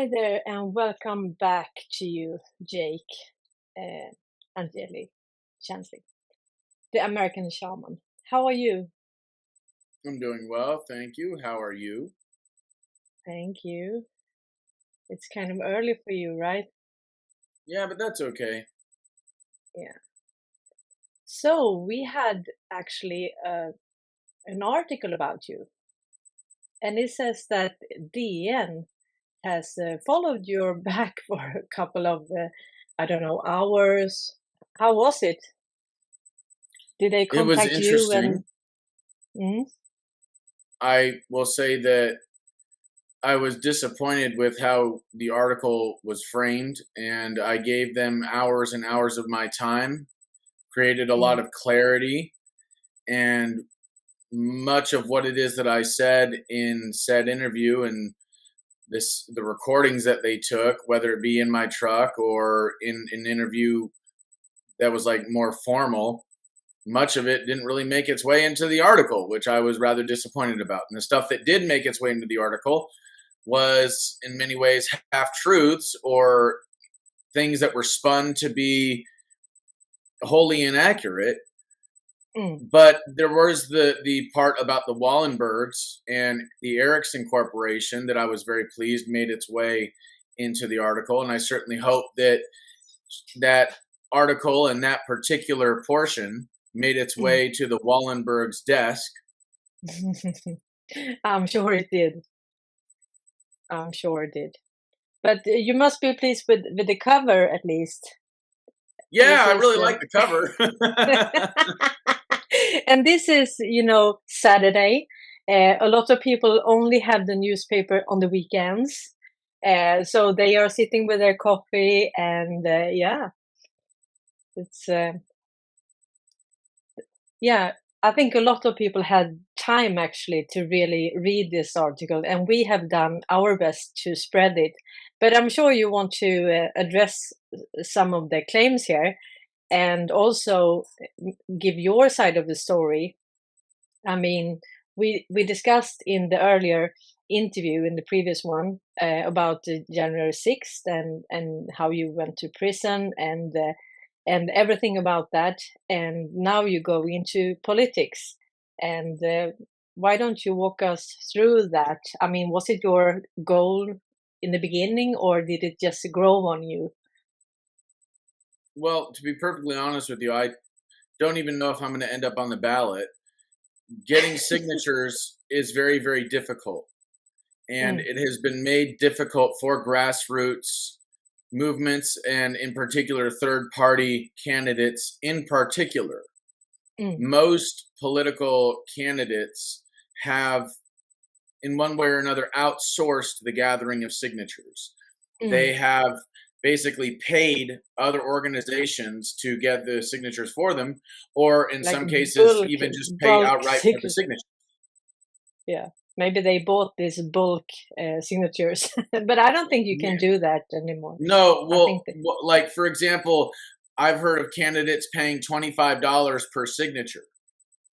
Hi there, and welcome back to you, Jake Angeli Chansley, the American shaman. How are you? I'm doing well, thank you. How are you? Thank you. It's kind of early for you, right? Yeah, but that's okay. Yeah. So we had actually an article about you, and it says that DN has followed your back for a couple of, I don't know, hours. How was it? Did they It was contact you interesting. and? Mhm. I will say that I was disappointed with how the article was framed, and I gave them hours and hours of my time, created a lot Mm. of clarity, and much of what it is that I said in said interview and the recordings that they took, whether it be in my truck or in an interview that was like more formal, much of it didn't really make its way into the article, which I was rather disappointed about. And the stuff that did make its way into the article was, in many ways, half truths or things that were spun to be wholly inaccurate. Mm. But there was the part about the Wallenbergs and the Ericsson Corporation that I was very pleased made its way into the article, and I certainly hope that that article and that particular portion made its Mm. way to the Wallenberg's desk. I'm sure it did. I'm sure it did. But you must be pleased with the cover at least. Yeah, This I is really like the cover. and this is, Saturday. A lot of people only have the newspaper on the weekends. So they are sitting with their coffee and yeah, it's yeah, I think a lot of people had time actually to really read this article, and we have done our best to spread it. But I'm sure you want to address some of the claims here and also give your side of the story. I mean, we discussed in the earlier interview, in the previous one, about the January 6th and how you went to prison and everything about that. And now you go into politics. And why don't you walk us through that? I mean, was it your goal in the beginning, or did it just grow on you? Well, to be perfectly honest with you, I don't even know if I'm going to end up on the ballot. Getting signatures is very, very difficult. And Mm, it has been made difficult for grassroots movements and, in particular, third party candidates in particular. mm, Most political candidates have, in one way or another, outsourced the gathering of signatures. mm. They have basically paid other organizations to get the signatures for them, or in Like some cases, bulk, even just pay bulk outright for the signature. signature. Yeah, maybe they bought these bulk signatures, but I don't think you can Yeah. do that anymore. No, I think well, that. like for example, I've heard of candidates paying $25 per signature.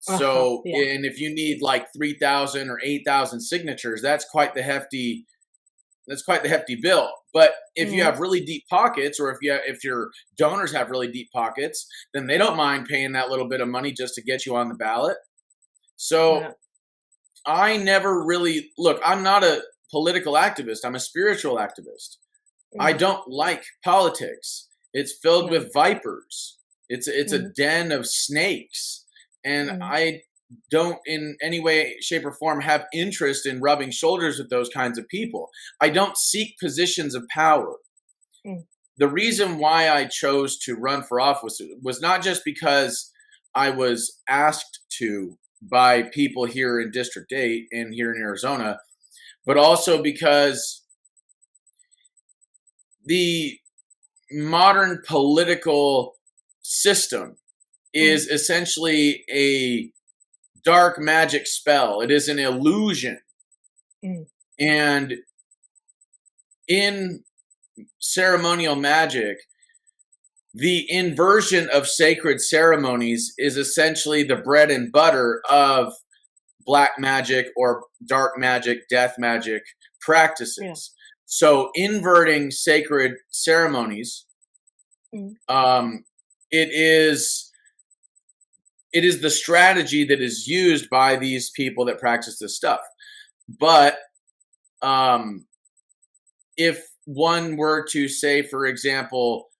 So, Yeah. and if you need like 3,000 or 8,000 signatures, that's quite the hefty bill. But if you Mm, have really deep pockets, or if your donors have really deep pockets, then they don't mind paying that little bit of money just to get you on the ballot. So yeah. I never really look. I'm not a political activist. I'm a spiritual activist. I Mm, don't like politics. It's filled no. with vipers. It's a Mm, den of snakes, and mm, I don't in any way, shape, or form have interest in rubbing shoulders with those kinds of people. I don't seek positions of power. mm, The reason why I chose to run for office was not just because I was asked to by people here in District 8 and here in Arizona, but also because the modern political system mm, is essentially a dark magic spell. It is an illusion. mm, And in ceremonial magic, the inversion of sacred ceremonies is essentially the bread and butter of black magic or dark magic, death magic yeah. practices. So inverting sacred ceremonies, Mm. it is the strategy that is used by these people that practice this stuff. But if one were to say, for example,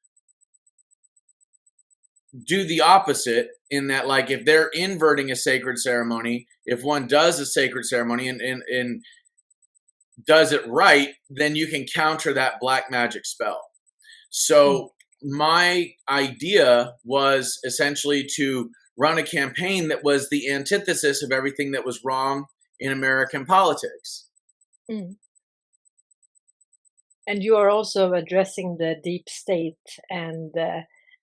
do the opposite, in that, like, if they're inverting a sacred ceremony, if one does a sacred ceremony and does it right, then you can counter that black magic spell. Mm. So my idea was essentially to run a campaign that was the antithesis of everything that was wrong in American politics. Mm. And you are also addressing the deep state and,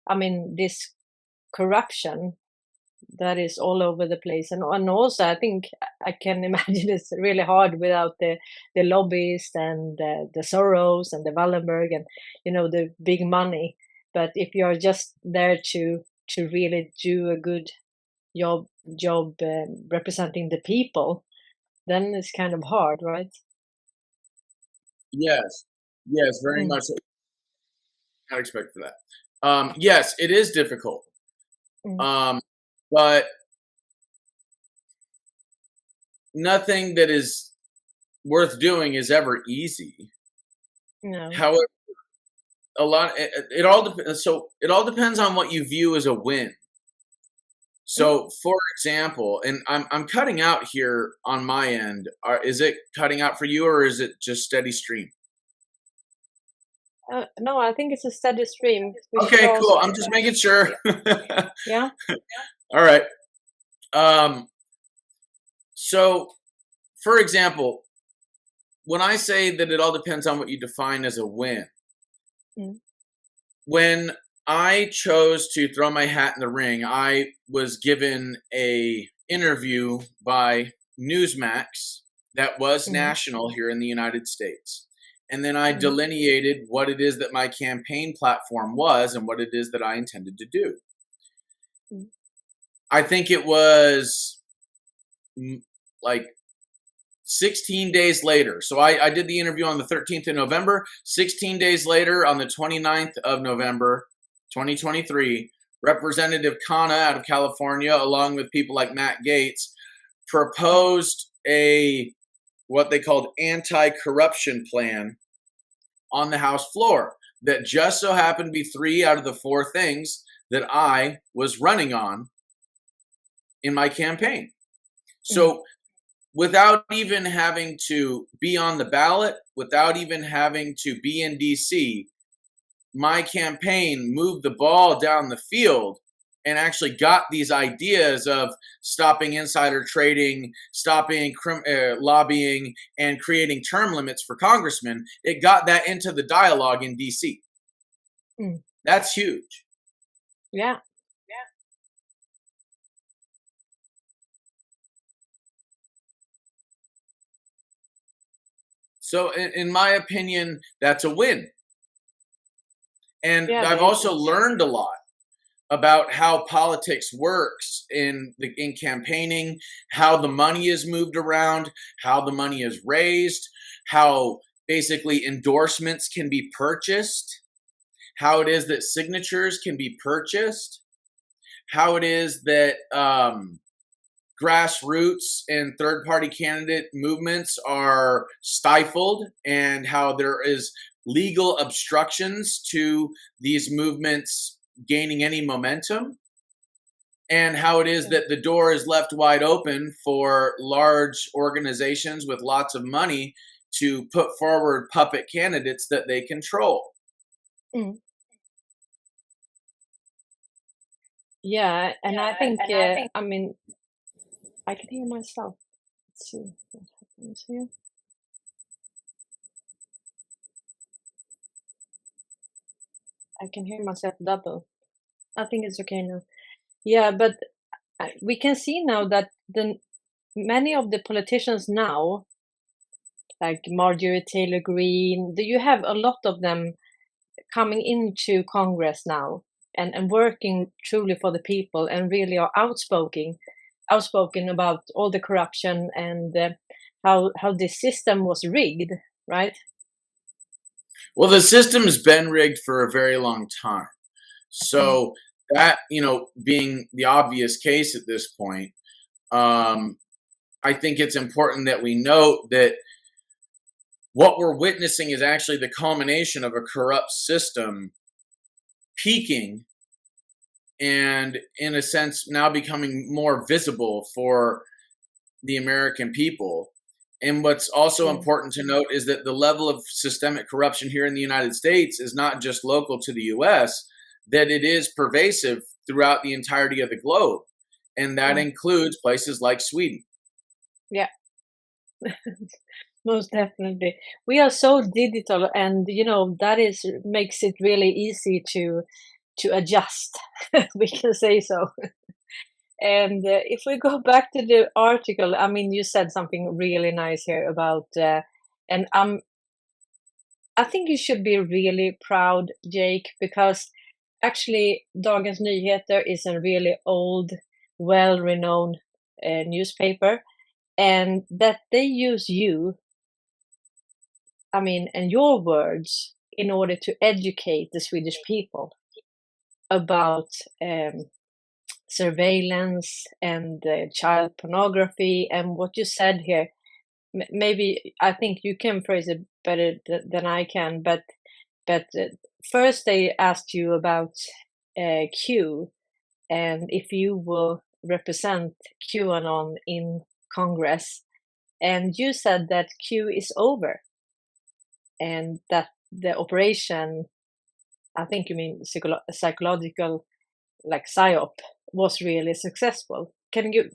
I mean, this corruption that is all over the place. And also, I think I can imagine it's really hard without the lobbyists and the Soros and the Wallenberg and, you know, the big money. But if you're just there to really do a good job representing the people, then it's kind of hard, right? Yes, yes, very Mm. much. Not expect for that. Yes, it is difficult, Mm. um, but nothing that is worth doing is ever easy. No. However, a lot it all depends. So it all depends on what you view as a win. Mm. So, for example, and I'm cutting out here on my end. Is it cutting out for you, or is it just steady stream? No, I think it's a steady stream. We should Okay, also, cool. I'm just making sure. yeah. All right. Um, so, for example, when I say that it all depends on what you define as a win, Mm. when I chose to throw my hat in the ring, I was given a interview by Newsmax that was Mm. national here in the United States. And then I Mm. delineated what it is that my campaign platform was and what it is that I intended to do. Mm. I think it was like 16 days later. So I did the interview on the 13th of November. 16 days later, on the 29th of November, 2023, Representative Khanna out of California, along with people like Matt Gaetz, Mm. proposed a what they called anti-corruption plan on the House floor that just so happened to be 3 out of the 4 things that I was running on in my campaign. Mm. So without even having to be on the ballot, without even having to be in DC, my campaign moved the ball down the field and actually got these ideas of stopping insider trading, stopping lobbying, and creating term limits for congressmen. It got that into the dialogue in DC. Mm. That's huge. Yeah. So, in my opinion, that's a win. And Yeah, I've it is. also learned a lot about how politics works in campaigning, how the money is moved around, how the money is raised, how basically endorsements can be purchased, how it is that signatures can be purchased, how it is that grassroots and third party candidate movements are stifled, and how there is legal obstructions to these movements gaining any momentum, and how it is Yeah. that the door is left wide open for large organizations with lots of money to put forward puppet candidates that they control. Mm. Yeah, and I think, I mean, I can hear myself. Let's see what happens here. I can hear myself double. I think it's okay now. Yeah, but we can see now that many of the politicians now, like Marjorie Taylor Greene, do you have a lot of them coming into Congress now and working truly for the people and really are outspoken about all the corruption and how this system was rigged, right? Well, the system has been rigged for a very long time. Mm, So that, being the obvious case at this point, um, I think it's important that we note that what we're witnessing is actually the culmination of a corrupt system peaking and, in a sense, now becoming more visible for the American people. And what's also mm, important to note is that the level of systemic corruption here in the United States is not just local to the US, that it is pervasive throughout the entirety of the globe. And that mm. includes places like Sweden. Yeah, most definitely. We are so digital, and that is makes it really easy to adjust. We can say so. And if we go back to the article, I mean, you said something really nice here about, and I think you should be really proud, Jake, because actually, Dagens Nyheter is a really old, well-renowned newspaper, and that they use you, I mean, and your words in order to educate the Swedish people about surveillance and child pornography and what you said here. Maybe I think you can phrase it better than I can, but first they asked you about Q and if you will represent QAnon in Congress, and you said that Q is over and that the operation, I think you mean psychological, like psyop, was really successful. Can you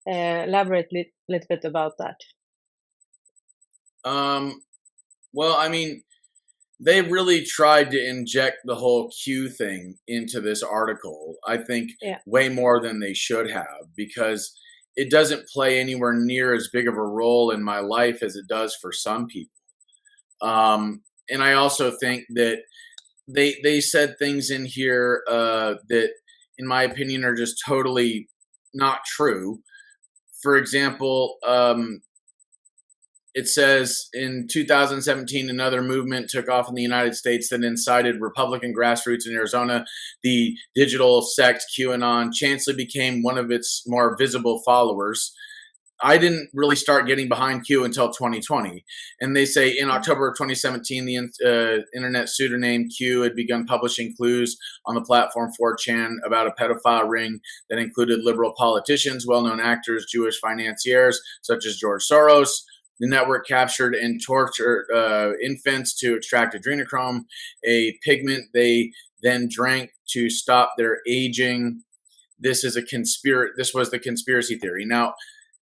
elaborate a little bit about that? Um, well, I mean, they really tried to inject the whole Q thing into this article, I think Yeah. way more than they should have, because it doesn't play anywhere near as big of a role in my life as it does for some people. And I also think that they said things in here that, in my opinion, are just totally not true. For example, it says in 2017, another movement took off in the United States that incited Republican grassroots in Arizona. The digital sect QAnon Chansley became one of its more visible followers. I didn't really start getting behind Q until 2020. And they say in Mm. October of 2017, the internet pseudonym Q had begun publishing clues on the platform 4chan about a pedophile ring that included liberal politicians, well known actors, Jewish financiers such as George Soros. The network captured and tortured infants to extract adrenochrome, a pigment they then drank to stop their aging. This is a This was the conspiracy theory. Now,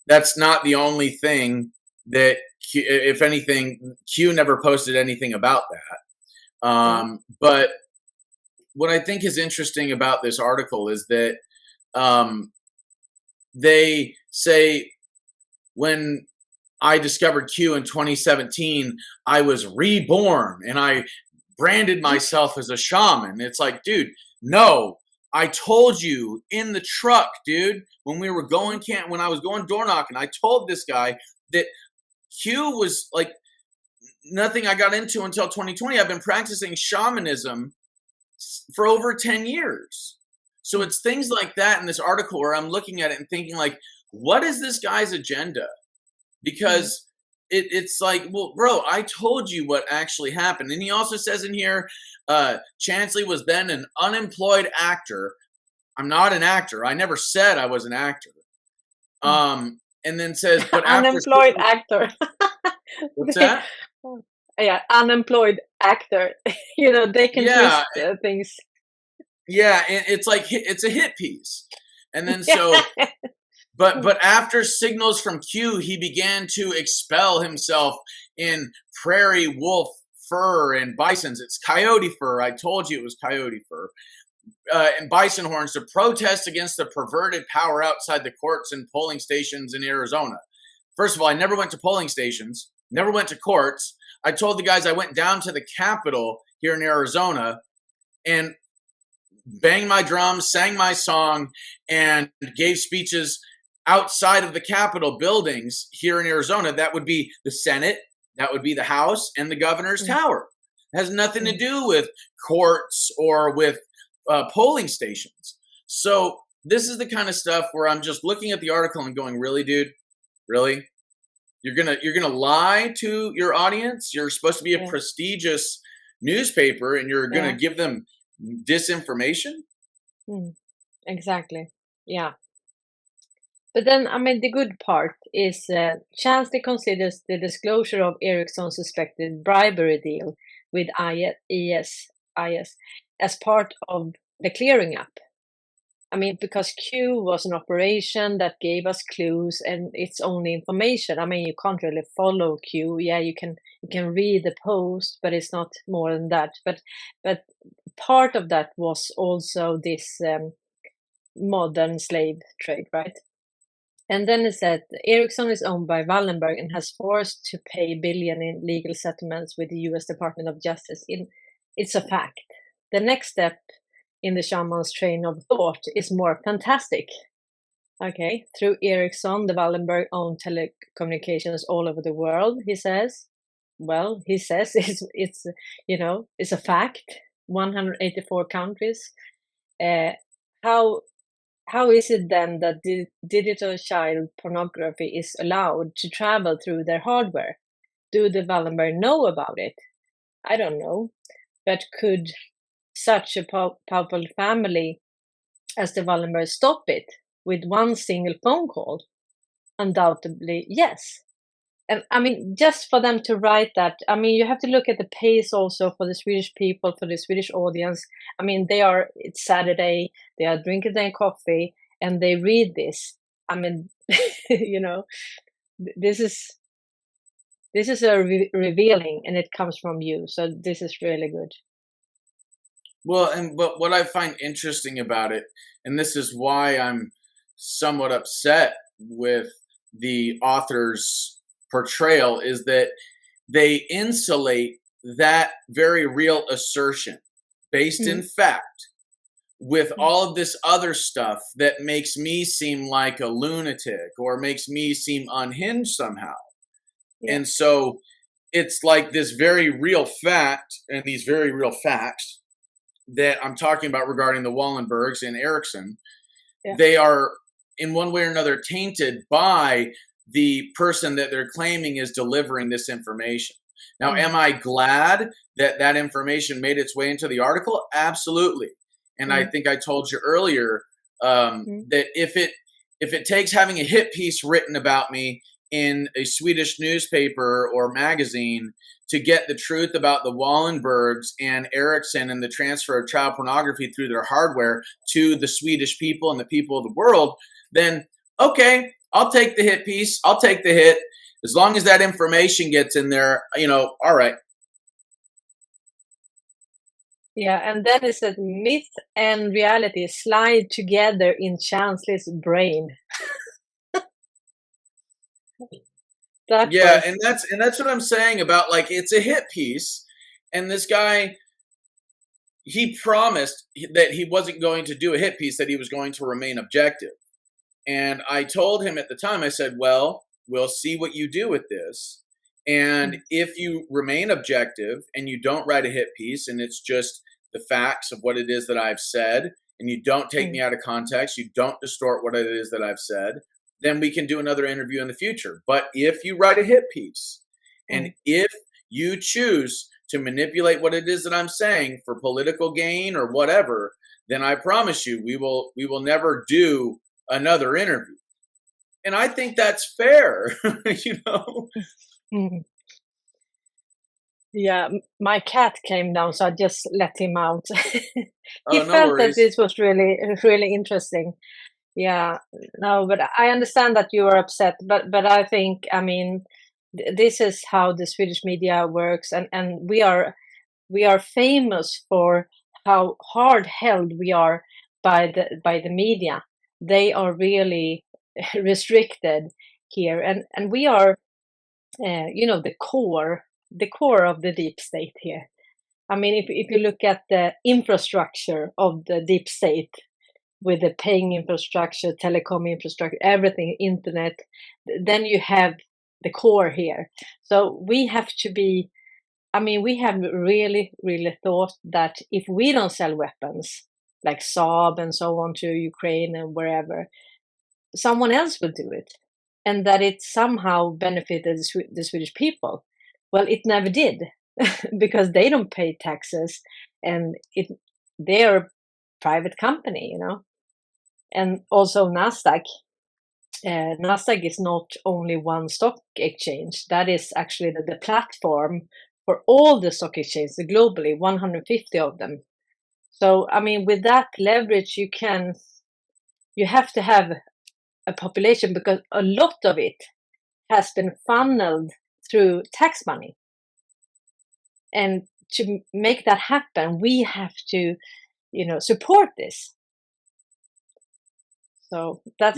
that's not the only thing that if anything, Q never posted anything about that. Mm. But what I think is interesting about this article is that um, they say when I discovered Q in 2017, I was reborn and I branded myself as a shaman. It's like, dude, no, I told you in the truck, dude, when we were going when I was going door knocking, I told this guy that Q was like nothing I got into until 2020. I've been practicing shamanism for over 10 years. So Mm. it's things like that in this article where I'm looking at it and thinking like, what is this guy's agenda? Mm. Because it's like, well, bro, I told you what actually happened. And he also says in here, Chansley was then an unemployed actor. I'm not an actor. I never said I was an actor. Mm. And then says, but after Unemployed actor. what's They, that? oh, yeah, unemployed actor. They can Yeah, twist things. yeah. It's like it's a hit piece. And then Yeah. so but after signals from Q, he began to expel himself in prairie wolf fur and bisons. It's coyote fur. I told you it was coyote fur. And bison horns to protest against the perverted power outside the courts and polling stations in Arizona. First of all, I never went to polling stations, never went to courts. I told the guys I went down to the Capitol here in Arizona and banged my drums, sang my song, and gave speeches outside of the Capitol buildings here in Arizona. That would be the Senate, that would be the House, and the governor's Mm. tower. It has nothing to Mm. do with courts or with polling stations. So this is the kind of stuff where I'm just looking at the article and going, really, dude, really? You're gonna lie to your audience? You're supposed to be a Yeah. prestigious newspaper, and you're gonna Yeah. give them disinformation? Mm. Exactly. Yeah. But then, I mean, the good part is Chansley considers the disclosure of Ericsson's suspected bribery deal with IS as part of the clearing up. I mean, because Q was an operation that gave us clues and it's only information. I mean, you can't really follow Q. Yeah, you can read the post, but it's not more than that. But part of that was also this modern slave trade, right? And then it said Ericsson is owned by Wallenberg and has forced to pay billion in legal settlements with the U.S. Department of Justice. It's a fact. The next step in the shaman's train of thought is more fantastic. Okay, through Ericsson, the Wallenberg owned telecommunications all over the world. He says, well, he says it's a fact. 184 countries. Uh, how how is it then that digital child pornography is allowed to travel through their hardware? Do the Wallenberg know about it? I don't know. But could such a powerful family as the Wallenberg stop it with one single phone call? Undoubtedly, yes. And I mean, just for them to write that, I mean, you have to look at the pace also for the Swedish people, for the Swedish audience. I mean, it's Saturday, they are drinking their coffee, and they read this. I mean, you know, this is a revealing, and it comes from you. So this is really good. Well, but what I find interesting about it, and this is why I'm somewhat upset with the author's portrayal, is that they insulate that very real assertion based in Mm, fact with mm, all of this other stuff that makes me seem like a lunatic or makes me seem unhinged somehow. yeah. And so it's like this very real fact and these very real facts that I'm talking about regarding the Wallenbergs and Ericsson, Yeah. they are in one way or another tainted by the person that they're claiming is delivering this information. Now, Mm, am I glad that that information made its way into the article? Absolutely. And I mm, think I told you earlier mm, that if it takes having a hit piece written about me in a Swedish newspaper or magazine to get the truth about the Wallenbergs and Ericsson and the transfer of child pornography through their hardware to the Swedish people and the people of the world, then okay, I'll take the hit piece. I'll take the hit. As long as that information gets in there, all right. yeah. And then it said myth and reality slide together in Chansley's brain. That Yeah, was, and that's what I'm saying about, like, it's a hit piece, and this guy, he promised that he wasn't going to do a hit piece, that he was going to remain objective. And I told him at the time, I said, well, we'll see what you do with this. And mm, if you remain objective and you don't write a hit piece and it's just the facts of what it is that I've said, and you don't take me mm, out of context, you don't distort what it is that I've said, then we can do another interview in the future. But if you write a hit piece and mm. if you choose to manipulate what it is that I'm saying for political gain or whatever, then I promise you we will never do another interview. And I think that's fair, you know. Mm. Yeah, my cat came down, so I just let him out. He Oh, no felt that worries. this was really, really interesting. Yeah, no, but I understand that you are upset, but I think, I mean, this is how the Swedish media works, and we are famous for how hard held we are by the media. They are really restricted here, and we are, the core of the deep state here. I mean, if you look at the infrastructure of the deep state, with the paying infrastructure, telecom infrastructure, everything, internet, then you have the core here. So we have to be I mean, we have really, really thought that if we don't sell weapons like Saab and so on to Ukraine and wherever, someone else will do it, and that it somehow benefited the Swedish people. Well, it never did because they don't pay taxes, and they're a private company, you know. And also Nasdaq. Nasdaq is not only one stock exchange. That is actually the platform for all the stock exchanges globally, 150 of them. So, I mean, with that leverage, you have to have a population because a lot of it has been funneled through tax money. And to make that happen, we have to, support this. So that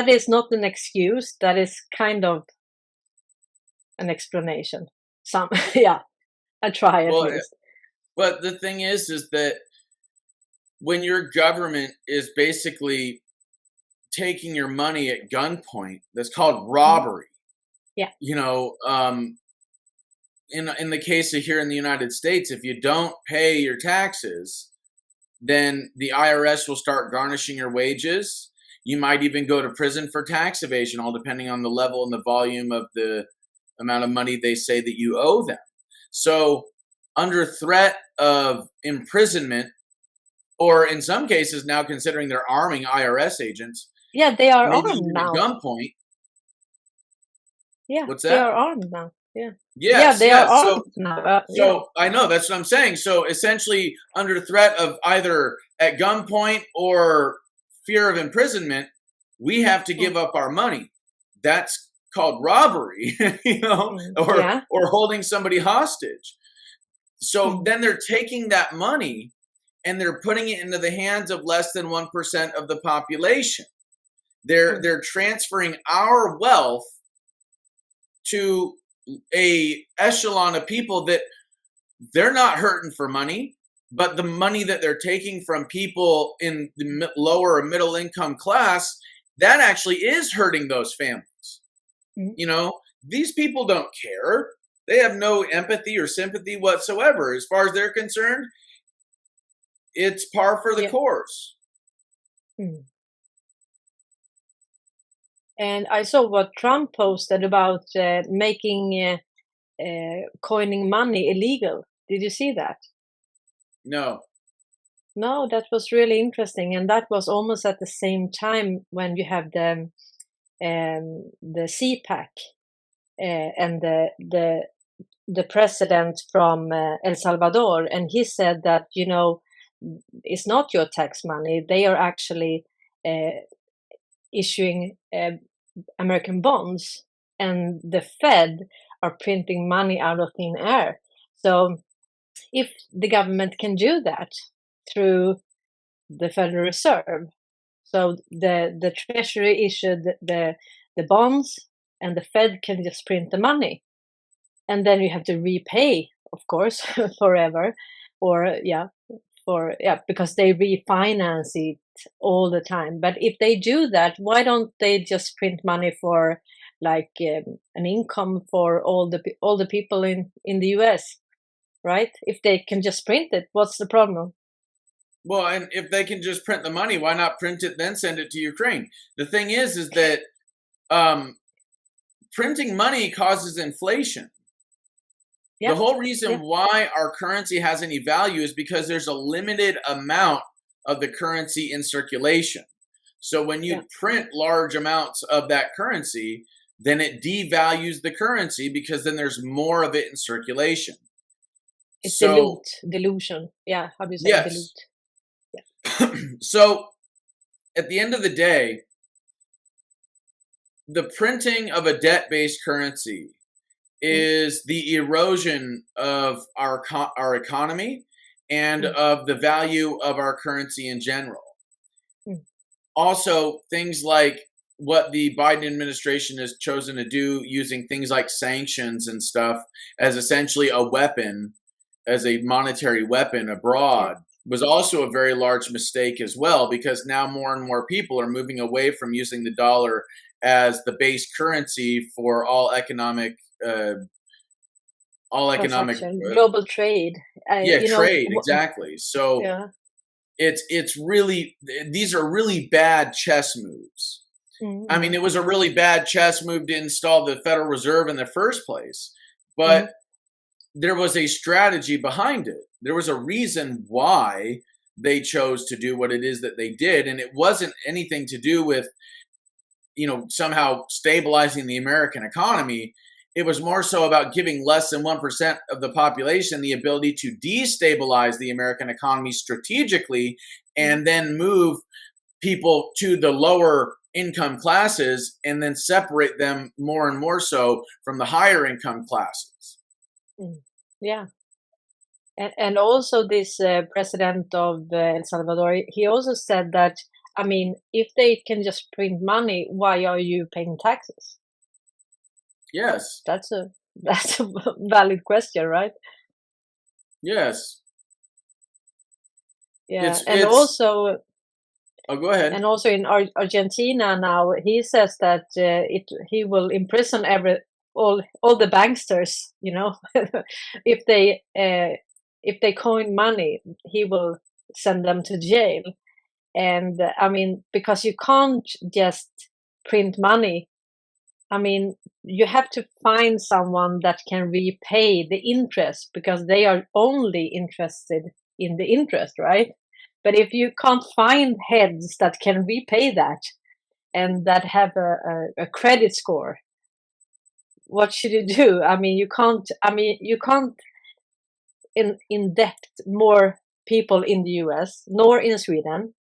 is not an excuse. That is kind of an explanation. Yeah, I try at least. But the thing is that when your government is basically taking your money at gunpoint, that's called robbery. Yeah. You know, in the case of here in the United States, if you don't pay your taxes, then the IRS will start garnishing your wages. You might even go to prison for tax evasion, all depending on the level and the volume of the amount of money they say that you owe them. So under threat of imprisonment, or in some cases now considering they're arming IRS agents. Yeah, they are armed now. At gunpoint. Yeah, what's that? They are armed now. Yeah. Yes, they are armed now. So I know, that's what I'm saying. So essentially, under threat of either at gunpoint or fear of imprisonment, we have to give up our money. That's called robbery, or holding somebody hostage. So then they're taking that money and they're putting it into the hands of less than 1% of the population. They're transferring our wealth to a echelon of people that they're not hurting for money, but the money that they're taking from people in the lower or middle income class, that actually is hurting those families. You know, these people don't care. They have no empathy or sympathy whatsoever. As far as they're concerned, it's par for the course. And I saw what Trump posted about making coining money illegal. Did you see that? No. No, that was really interesting, and that was almost at the same time when you have the CPAC and the president from El Salvador, and he said that it's not your tax money. They are actually issuing American bonds, and the Fed are printing money out of thin air. So if the government can do that through the Federal Reserve, so the Treasury issued the bonds, and the Fed can just print the money, and then you have to repay, of course, forever, because they refinance it all the time. But if they do that, why don't they just print money for like an income for all the people in the US, right? If they can just print it, what's the problem? Well, and if they can just print the money, why not print it then send it to Ukraine? The thing is that printing money causes inflation. The whole reason why our currency has any value is because there's a limited amount of the currency in circulation. So when you print large amounts of that currency, then it devalues the currency because then there's more of it in circulation. It's dilution. Yeah, how do you say dilute? Yeah. So at the end of the day, the printing of a debt-based currency is the erosion of our economy and of the value of our currency in general. Also, things like what the Biden administration has chosen to do, using things like sanctions and stuff as essentially a weapon, as a monetary weapon abroad, was also a very large mistake as well, because now more and more people are moving away from using the dollar as the base currency for all economic all economic, transaction, global trade. yeah, You know, trade, exactly. So yeah. it's really, these are really bad chess moves. I mean, Mm-hmm. it was a really bad chess move to install the Federal Reserve in the first place, Mm-hmm. but there was a strategy behind it. There was a reason why they chose to do what it is that they did, and it wasn't anything to do with, somehow stabilizing the American economy. It was more so about giving less than 1% of the population the ability to destabilize the American economy strategically and then move people to the lower income classes and then separate them more and more so from the higher income classes. Mm. Yeah. And also this president of El Salvador, he also said that, I mean, if they can just print money, why are you paying taxes? Yes. That's a that's a valid question, right? Yes. Yeah, It's oh, go ahead. and also in Argentina now, he says that he will imprison all the banksters. You know, if they coin money, he will send them to jail. And I mean, because you can't just print money. I mean, you have to find someone that can repay the interest because they are only interested in the interest, right? But if you can't find heads that can repay that and that have a credit score, what should you do? I mean, you can't. I mean, you can't in debt more people in the U.S. nor in Sweden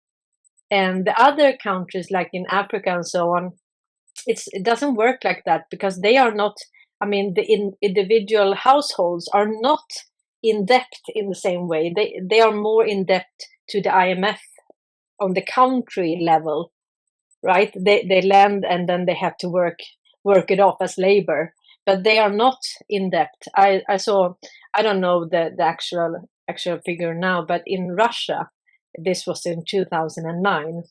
and the other countries like in Africa and so on. It doesn't work like that because they are not. I mean, the individual households are not in debt in the same way. They are more in debt to the IMF on the country level, right? They lend and then they have to work it off as labor, but they are not in debt. I saw, I don't know the actual figure now, but in Russia, this was in 2009.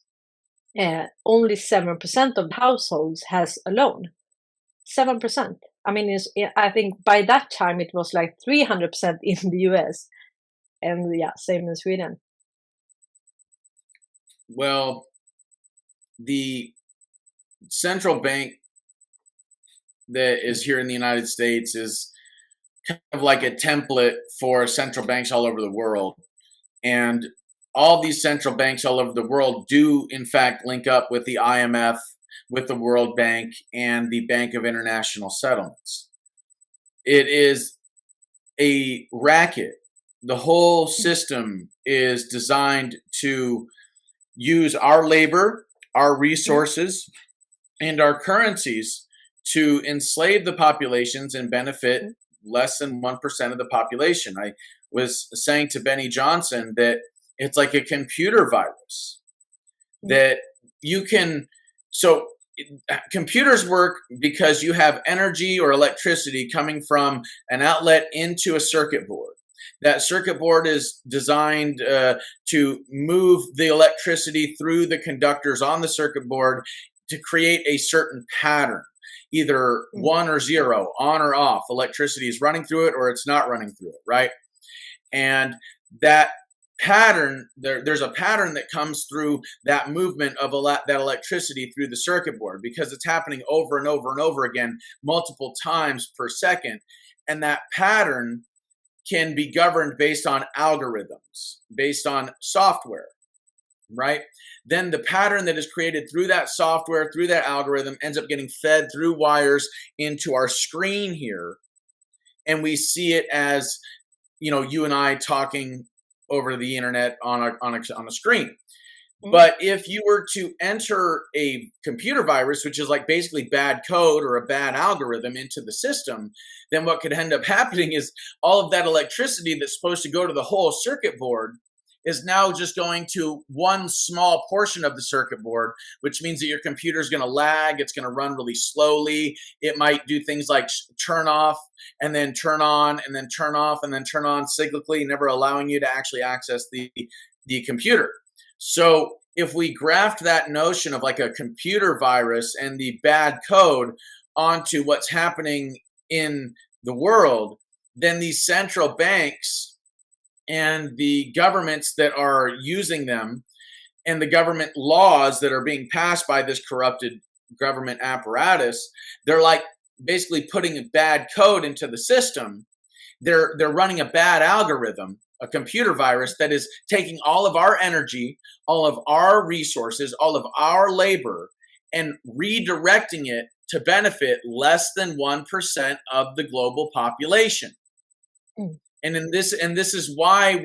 Only 7% of households has a loan. 7%. I mean, I think by that time it was like 300% in the US, and yeah, same in Sweden. Well, the central bank that is here in the United States is kind of like a template for central banks all over the world. And all these central banks all over the world do, in fact, link up with the IMF, with the World Bank, and the Bank of International Settlements. It is a racket. The whole system is designed to use our labor, our resources, and our currencies to enslave the populations and benefit less than 1% of the population. I was saying to Benny Johnson that it's like a computer virus that you can. So computers work because you have energy or electricity coming from an outlet into a circuit board. That circuit board is designed to move the electricity through the conductors on the circuit board to create a certain pattern, either 1 or 0, on or off. Electricity is running through it or it's not running through it, right? And that pattern, there's a pattern that comes through that movement of that electricity through the circuit board because it's happening over and over and over again, multiple times per second. And that pattern can be governed based on algorithms, based on software, right? Then the pattern that is created through that software, through that algorithm, ends up getting fed through wires into our screen here. And we see it as, you and I talking over the internet on a screen. But if you were to enter a computer virus, which is like basically bad code or a bad algorithm into the system, then what could end up happening is all of that electricity that's supposed to go to the whole circuit board is now just going to one small portion of the circuit board, which means that your computer is going to lag. It's going to run really slowly. It might do things like turn off and then turn on and then turn off and then turn on cyclically, never allowing you to actually access the computer. So if we graft that notion of like a computer virus and the bad code onto what's happening in the world, then these central banks and the governments that are using them and the government laws that are being passed by this corrupted government apparatus, they're like basically putting a bad code into the system. They're running a bad algorithm, a computer virus that is taking all of our energy, all of our resources, all of our labor, and redirecting it to benefit less than 1% of the global population. Mm. And this is why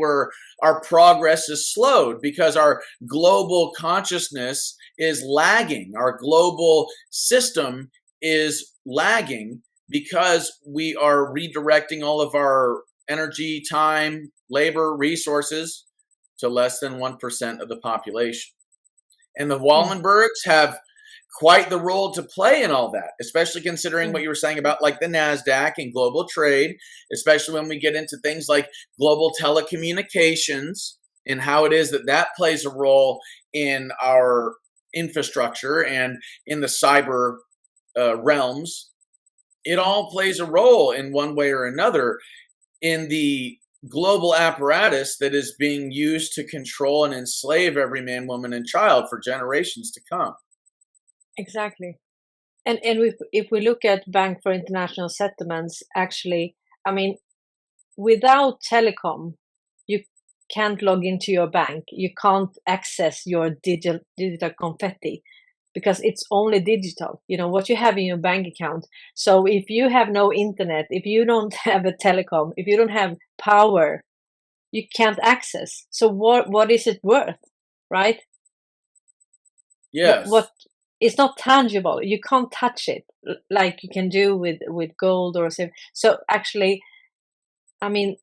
our progress is slowed, because our global consciousness is lagging. Our global system is lagging because we are redirecting all of our energy, time, labor, resources to less than 1% of the population. And the Mm. Wallenbergs have quite the role to play in all that, especially considering what Mm. you were saying about like the NASDAQ and global trade, especially when we get into things like global telecommunications and how it is that that plays a role in our infrastructure and in the cyber realms. It all plays a role in one way or another in the global apparatus that is being used to control and enslave every man, woman, and child for generations to come. Exactly. And if we look at Bank for International Settlements, actually, I mean, without telecom, you can't log into your bank. You can't access your digital confetti because it's only digital. You know what you have in your bank account. So if you have no internet, if you don't have a telecom, if you don't have power, you can't access. So what is it worth, right? What Yes. it's not tangible. You can't touch it like you can do with gold or silver. So actually, I mean,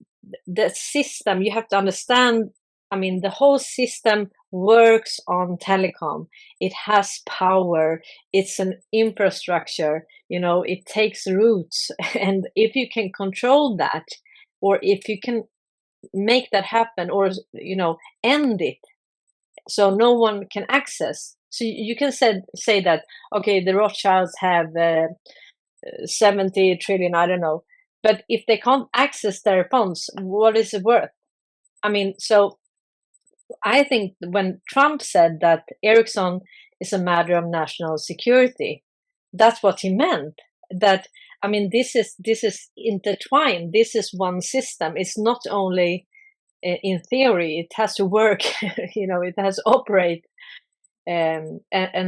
the system, you have to understand, I mean, the whole system works on telecom. It has power. It's an infrastructure, it takes roots. And if you can control that, or if you can make that happen, or, end it, so no one can access. So you can say that, okay, the Rothschilds have 70 trillion, I don't know. But if they can't access their funds, what is it worth? I mean, so I think when Trump said that Ericsson is a matter of national security, that's what he meant. That, I mean, this is intertwined. This is one system. It's not only in theory. It has to work. It has to operate, and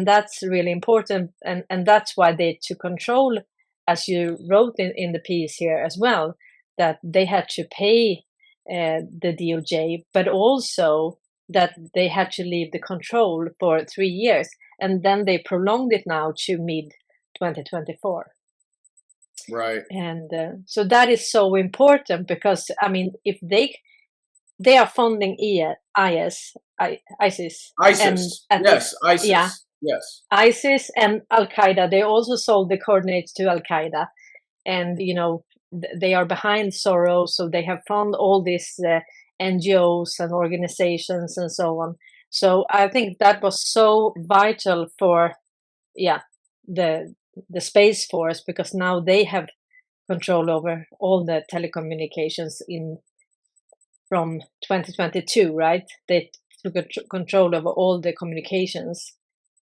that's really important. And that's why they took control, as you wrote in the piece here as well, that they had to pay the DOJ, but also that they had to leave the control for 3 years, and then they prolonged it now to mid 2024. Right. And so that is so important, because I mean, if they are funding ISIS, and ISIS. at this, Yes. yeah, ISIS. Yes. ISIS and Al Qaeda. They also sold the coordinates to Al Qaeda, and they are behind Soros, so they have funded all these NGOs and organizations and so on. So I think that was so vital for, yeah, the Space Force, because now they have control over all the telecommunications from 2022, right? They took control over all the communications.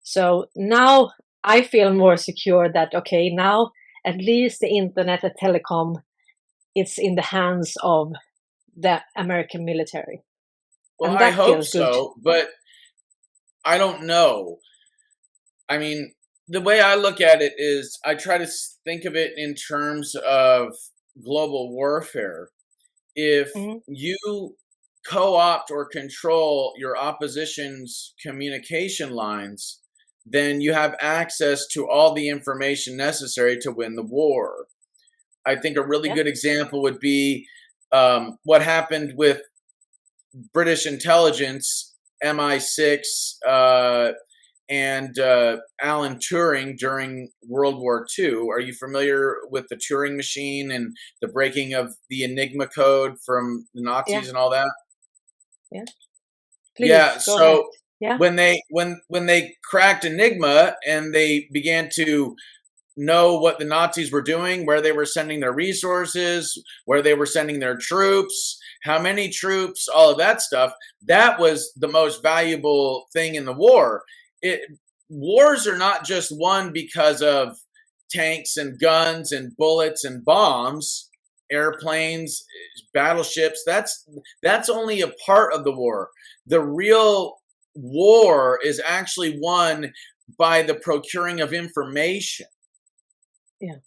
So now I feel more secure that, okay, now at least the internet and telecom, it's in the hands of the American military. Well, And I that hope feels good. so, but I don't know. I mean, the way I look at it is I try to think of it in terms of global warfare. If Hmm. you co opt or control your opposition's communication lines, then you have access to all the information necessary to win the war. I think a really Yeah, good example would be what happened with British intelligence, MI6, and Alan Turing during World War II. Are you familiar with the Turing machine and the breaking of the Enigma code from the yeah, Nazis and all that? yeah. Yeah. Please go ahead. So Yeah. when they cracked Enigma and they began to know what the Nazis were doing, where they were sending their resources, where they were sending their troops, how many troops, all of that stuff. That was the most valuable thing in the war. Wars are not just won because of tanks and guns and bullets and bombs, airplanes, battleships. That's only a part of the war. The real war is actually won by the procuring of information. Yeah.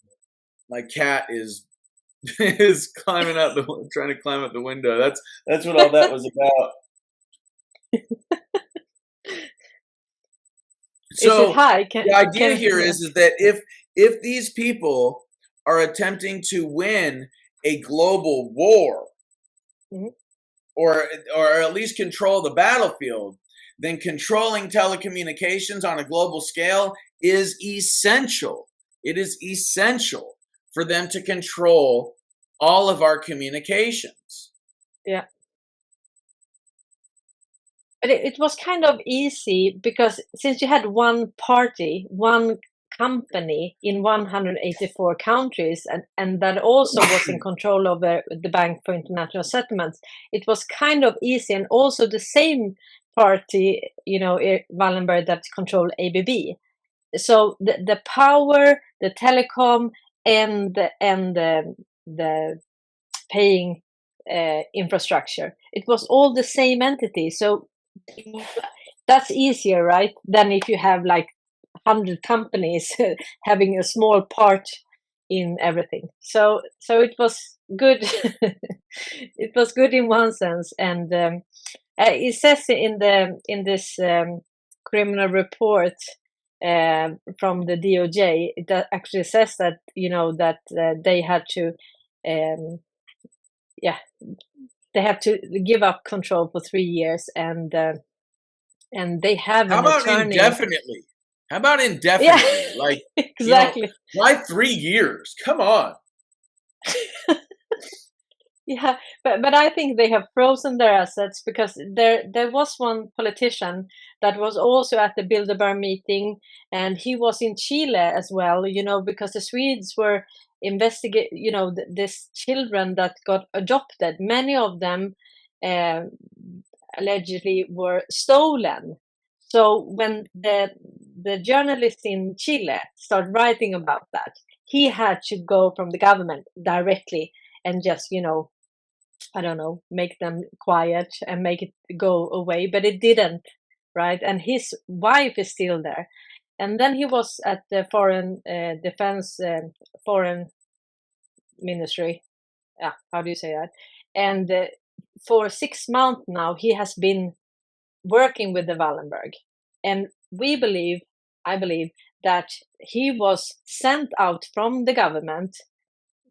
My cat is is climbing out trying to climb out the window. That's what all that was about. Is it So high? the idea here Yeah. is that if these people are attempting to win a global war, Mhm. or at least control the battlefield, then controlling telecommunications on a global scale is essential. It is essential for them to control all of our communications. Yeah. But it was kind of easy because since you had one party, one company in 184 countries, and that also was in control of the Bank for International Settlements, it was kind of easy. And also the same party, Wallenberg, that controlled ABB. So the power, the telecom, and the paying infrastructure, it was all the same entity. So that's easier, right? Than if you have like 100 companies having a small part in everything. So it was good. It was good in one sense, and it says in this criminal report from the DOJ, it actually says that that they had to, yeah, they have to give up control for 3 years, and they have How an about attorney. indefinitely? How about Yeah, indefinitely? Like, exactly. why 3 years? Come on. Yeah, but I think they have frozen their assets because there was one politician that was also at the Bilderberg meeting, and he was in Chile as well. Because the Swedes were investigate. This children that got adopted, many of them uh, allegedly were stolen. So when the journalist in Chile started writing about that, he had to go from the government directly and just I don't know, make them quiet and make it go away, but it didn't, right? And his wife is still there. And then he was at the foreign defense foreign ministry. Yeah, how do you say that? And for 6 months now, he has been working with the Wallenberg, and I believe that he was sent out from the government,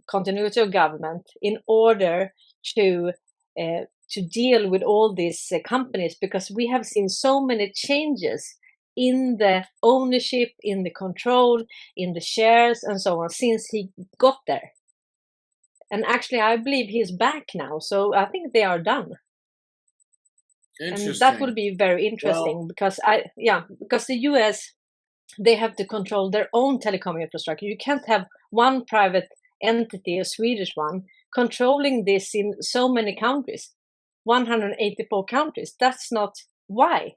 continuity of government, in order to deal with all these companies, because we have seen so many changes in the ownership, in the control, in the shares, and so on since he got there. And actually, I believe he's back now, so I think they are done. And that will Interesting. be very Well, interesting because because the US, they have to control their own telecom infrastructure. You can't have one private entity, a Swedish one, controlling this in so many countries, 184 countries. That's not why.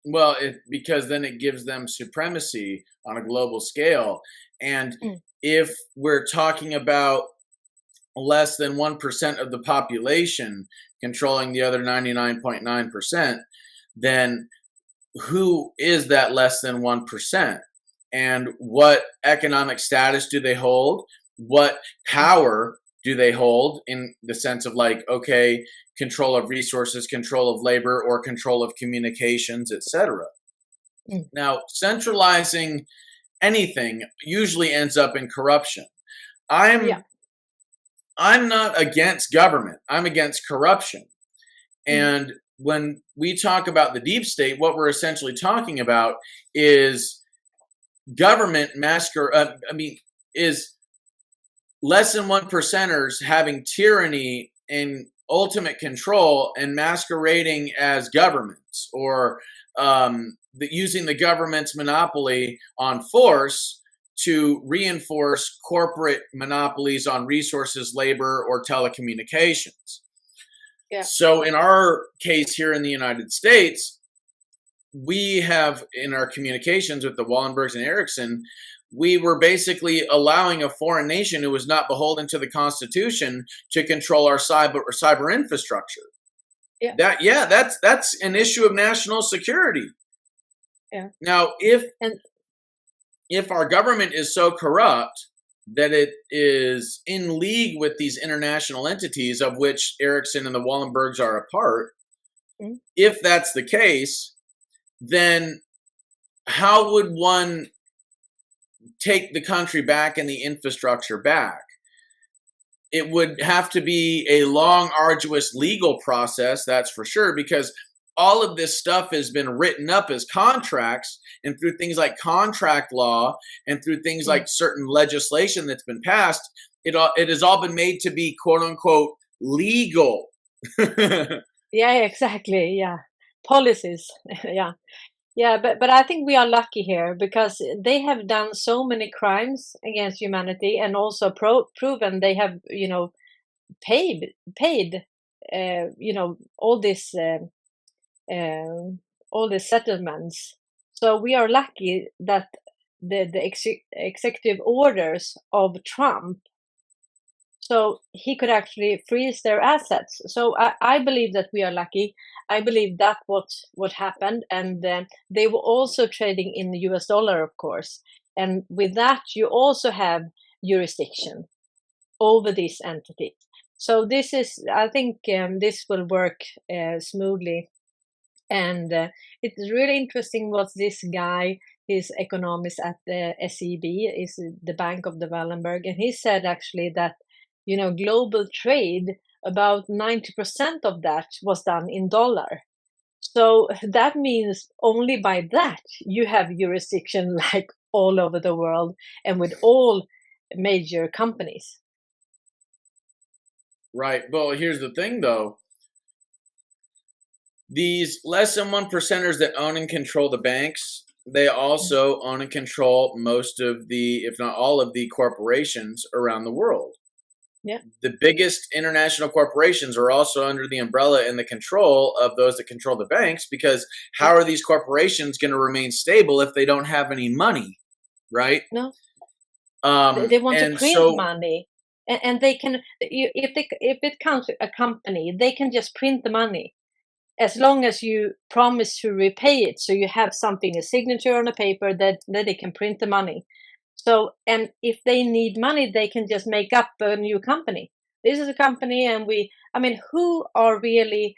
well, because then it gives them supremacy on a global scale. And Mm. if we're talking about less than 1% of the population controlling the other 99.9%, then who is that less than 1%? And what economic status do they hold? What power do they hold in the sense of, like, okay, control of resources, control of labor, or control of communications, etc.? Mm. Now, centralizing anything usually ends up in corruption. I'm Yeah. I'm not against government. I'm against corruption. Mm. And when we talk about the deep state, what we're essentially talking about is government is less than 1%ers having tyranny and ultimate control and masquerading as governments, or using the government's monopoly on force to reinforce corporate monopolies on resources, labor, or telecommunications. Yeah. So in our case here in the United States, we have, in our communications with the Wallenbergs and Ericsson, we were basically allowing a foreign nation who was not beholden to the Constitution to control our cyber infrastructure. Yeah. That's an issue of national security. Yeah. Now, if our government is so corrupt that it is in league with these international entities, of which Ericsson and the Wallenbergs are a part, if that's the case, then how would one take the country back and the infrastructure back? It would have to be a long, arduous legal process, that's for sure, because all of this stuff has been written up as contracts, and through things like contract law and through things like certain legislation that's been passed, it has all been made to be quote unquote legal. Yeah, exactly. Yeah. Policies. Yeah. Yeah, but I think we are lucky here because they have done so many crimes against humanity and also proven they have, paid, all this, all the settlements. So we are lucky that the executive orders of Trump, so he could actually freeze their assets. So I believe that we are lucky. I believe that what happened, and they were also trading in the US dollar, of course. And with that, you also have jurisdiction over these entities. So this is, I think, this will work smoothly. And it's really interesting what this guy, his economist at the SEB, is the Bank of the Wallenberg, and he said actually that global trade, about 90% of that was done in dollar. So that means only by that you have jurisdiction like all over the world and with all major companies. Right. Well, here's the thing though. These less than 1%ers that own and control the banks, they also own and control most of the, if not all of the corporations around the world. Yeah. The biggest international corporations are also under the umbrella and the control of those that control the banks, because how are these corporations going to remain stable if they don't have any money, right? No. They want to print money, and they can, if it comes to a company, they can just print the money as long as you promise to repay it. So you have something, a signature on a paper that they can print the money. So, and if they need money, they can just make up a new company. This is a company, and who are really,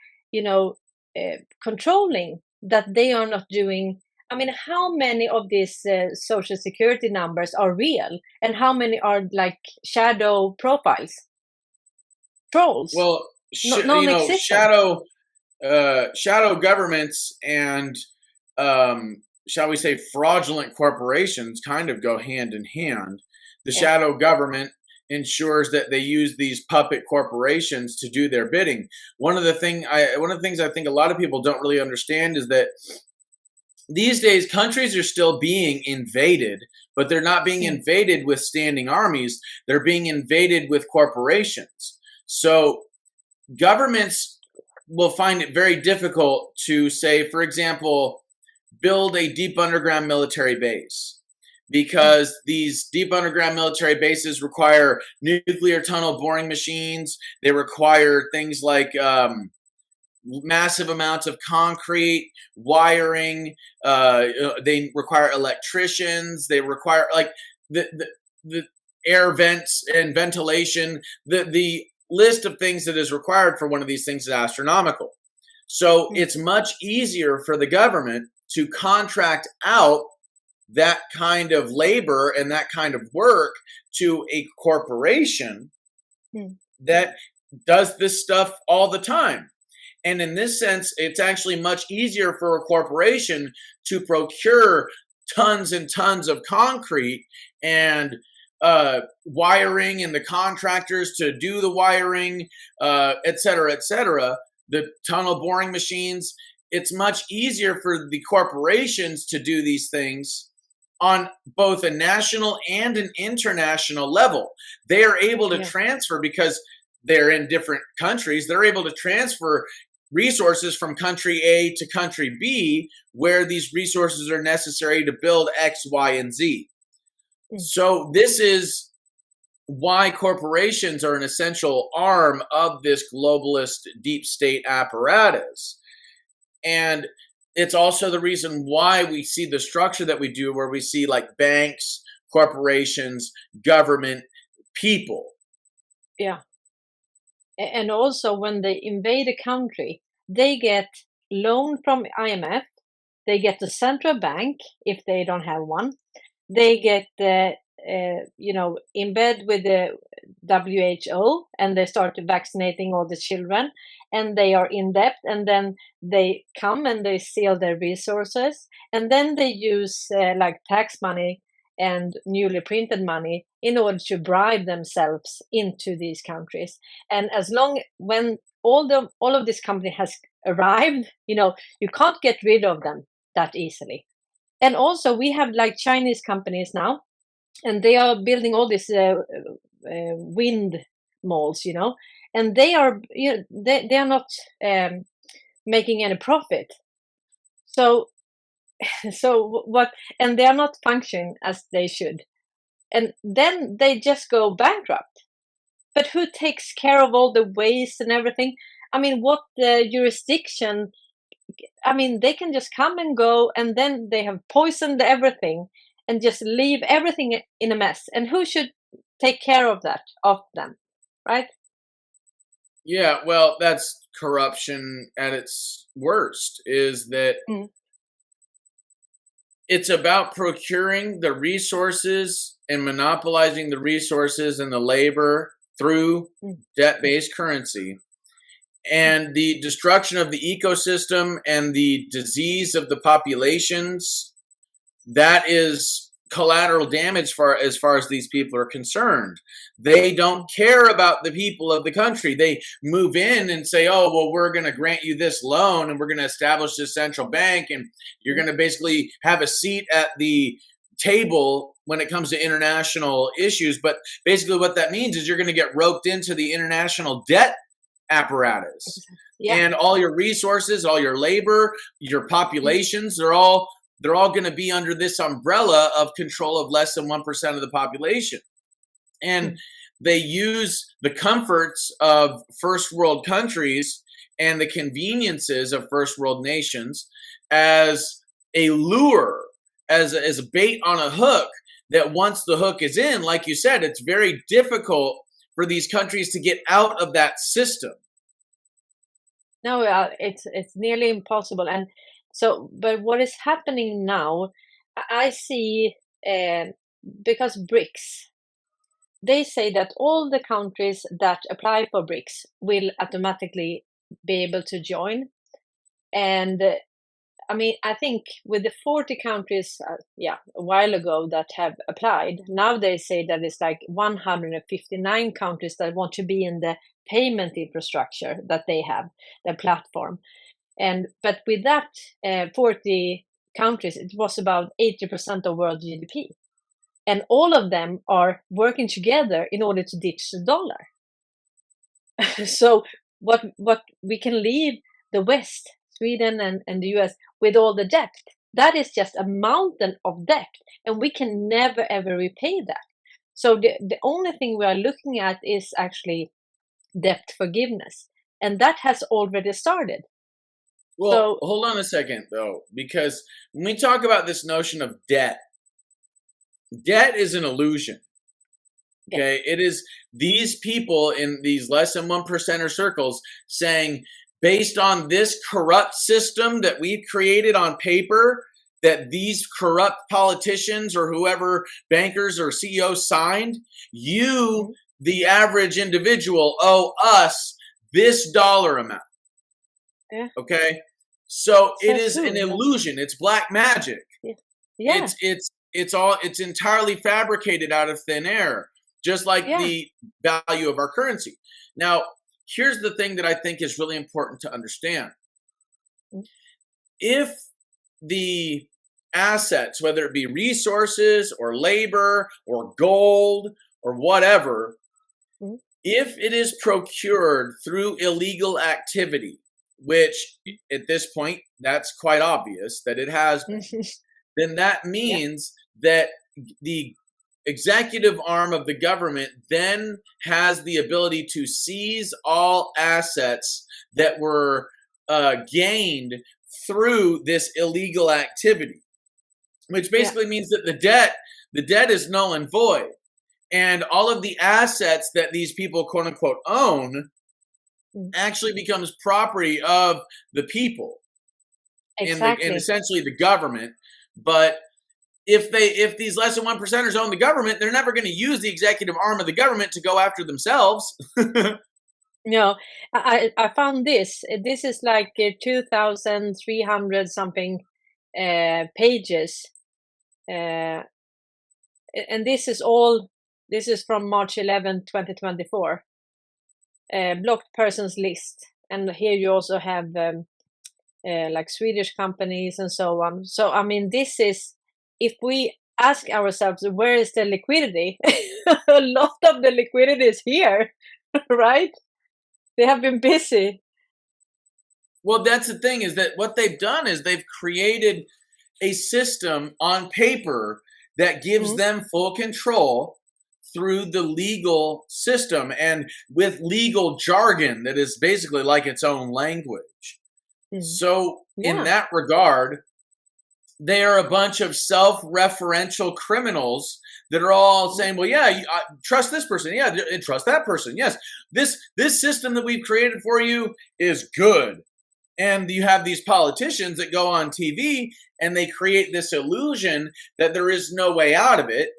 controlling that they are not doing? How many of these social security numbers are real, and how many are like shadow profiles, trolls? Well, non-existent. shadow governments and shall we say fraudulent corporations kind of go hand in hand. The shadow government ensures that they use these puppet corporations to do their bidding. One of the things I think a lot of people don't really understand is that these days countries are still being invaded, but they're not being invaded with standing armies. They're being invaded with corporations. So governments will find it very difficult to say, for example, build a deep underground military base, because these deep underground military bases require nuclear tunnel boring machines. They require things like massive amounts of concrete, wiring. They require electricians. They require like the air vents and ventilation. The list of things that is required for one of these things is astronomical. So it's much easier for the government to contract out that kind of labor and that kind of work to a corporation that does this stuff all the time. And in this sense, it's actually much easier for a corporation to procure tons and tons of concrete and wiring, and the contractors to do the wiring, et cetera, the tunnel boring machines. it's much easier for the corporations to do these things on both a national and an international level. They are able to transfer, because they're in different countries, they're able to transfer resources from country A to country B, where these resources are necessary to build X, Y, and Z. So this is why corporations are an essential arm of this globalist deep state apparatus. And it's also the reason why we see the structure that we do, where we see like banks, corporations, government, people. Yeah. And also when they invade a country, they get loan from IMF, they get the central bank if they don't have one, they get in bed with the WHO, and they start vaccinating all the children, and they are in debt, and then they come and they steal their resources, and then they use like tax money and newly printed money in order to bribe themselves into these countries. And as long when all of this company has arrived, you can't get rid of them that easily. And also we have like Chinese companies now, and they are building all these wind malls, and they are they are not making any profit. So what? And they are not functioning as they should, and then they just go bankrupt. But who takes care of all the waste and everything? I mean, what jurisdiction? I mean, they can just come and go, and then they have poisoned everything and just leave everything in a mess. And who should take care of that, of them, right? Yeah, well, that's corruption at its worst, is that it's about procuring the resources and monopolizing the resources and the labor through debt-based currency. And the destruction of the ecosystem and the disease of the populations, that is collateral damage as far as these people are concerned. They don't care about the people of the country. They move in and say, oh, well, we're going to grant you this loan, and we're going to establish this central bank, and you're going to basically have a seat at the table when it comes to international issues. But basically what that means is you're going to get roped into the international debt apparatus. And all your resources, all your labor, your populations, they're all going to be under this umbrella of control of less than 1% of the population. And they use the comforts of first world countries and the conveniences of first world nations as a lure, as a bait on a hook, that once the hook is in, like you said, it's very difficult for these countries to get out of that system. No, it's nearly impossible. And so, but what is happening now, I see, because BRICS, they say that all the countries that apply for BRICS will automatically be able to join. And I mean, I think with the 40 countries, a while ago that have applied, now they say that it's like 159 countries that want to be in the payment infrastructure that they have, the platform. But with that 40 countries, it was about 80% of world GDP. And all of them are working together in order to ditch the dollar. So what we can leave the West, Sweden and the US, with all the debt, that is just a mountain of debt, and we can never ever repay that. So the only thing we are looking at is actually debt forgiveness, and that has already started. Well, so, hold on a second though, because when we talk about this notion of debt is an illusion. Okay, it is these people in these less than 1%er circles saying, based on this corrupt system that we've created on paper, that these corrupt politicians or whoever, bankers or CEOs signed, you, the average individual, owe us this dollar amount. Yeah. Okay, so it is an illusion. It's black magic. Yeah. It's entirely fabricated out of thin air, just like the value of our currency. Now, here's the thing that I think is really important to understand. if the assets, whether it be resources or labor or gold or whatever, mm, if it is procured through illegal activity, which at this point, that's quite obvious that it has been, then that yeah, means that the executive arm of the government then has the ability to seize all assets that were gained through this illegal activity, which yeah, basically means that the debt is null and void, and all of the assets that these people quote unquote own mm, actually becomes property of the people and exactly. essentially the government. But if these less than 1%ers own the government, they're never going to use the executive arm of the government to go after themselves. No, I found this. This is like 2,300 something pages, uh, and this is all. This is from March 11, 2024. Blocked persons list, and here you also have like Swedish companies and so on. So I mean, this is, if we ask ourselves where is the liquidity, a lot of the liquidity is here, right? They have been busy. Well, that's the thing, is that what they've done is they've created a system on paper that gives Mm, them full control through the legal system and with legal jargon that is basically like its own language. mm. So, in Yeah, that regard, they are a bunch of self-referential criminals that are all mm, saying, "Well, yeah, trust this person, yeah, trust that person. Yes, this system that we've created for you is good." And you have these politicians that go on TV and they create this illusion that there is no way out of it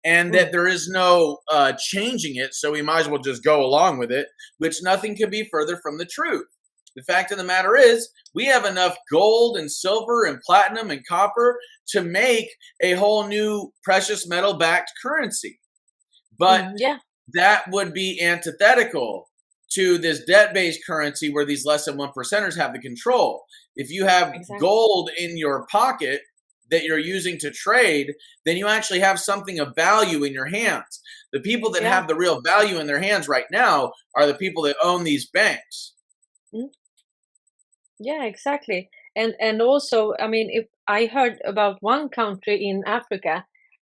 and mm. that there is no changing it. So we might as well just go along with it, which nothing could be further from the truth. The fact of the matter is, we have enough gold and silver and platinum and copper to make a whole new precious metal backed currency. But Yeah, that would be antithetical to this debt-based currency where these less than 1%ers have the control. If you have exactly. gold in your pocket that you're using to trade, then you actually have something of value in your hands. The people that Yeah. have the real value in their hands right now are the people that own these banks. Mm. Yeah, exactly. And also, I mean, if I heard about one country in Africa,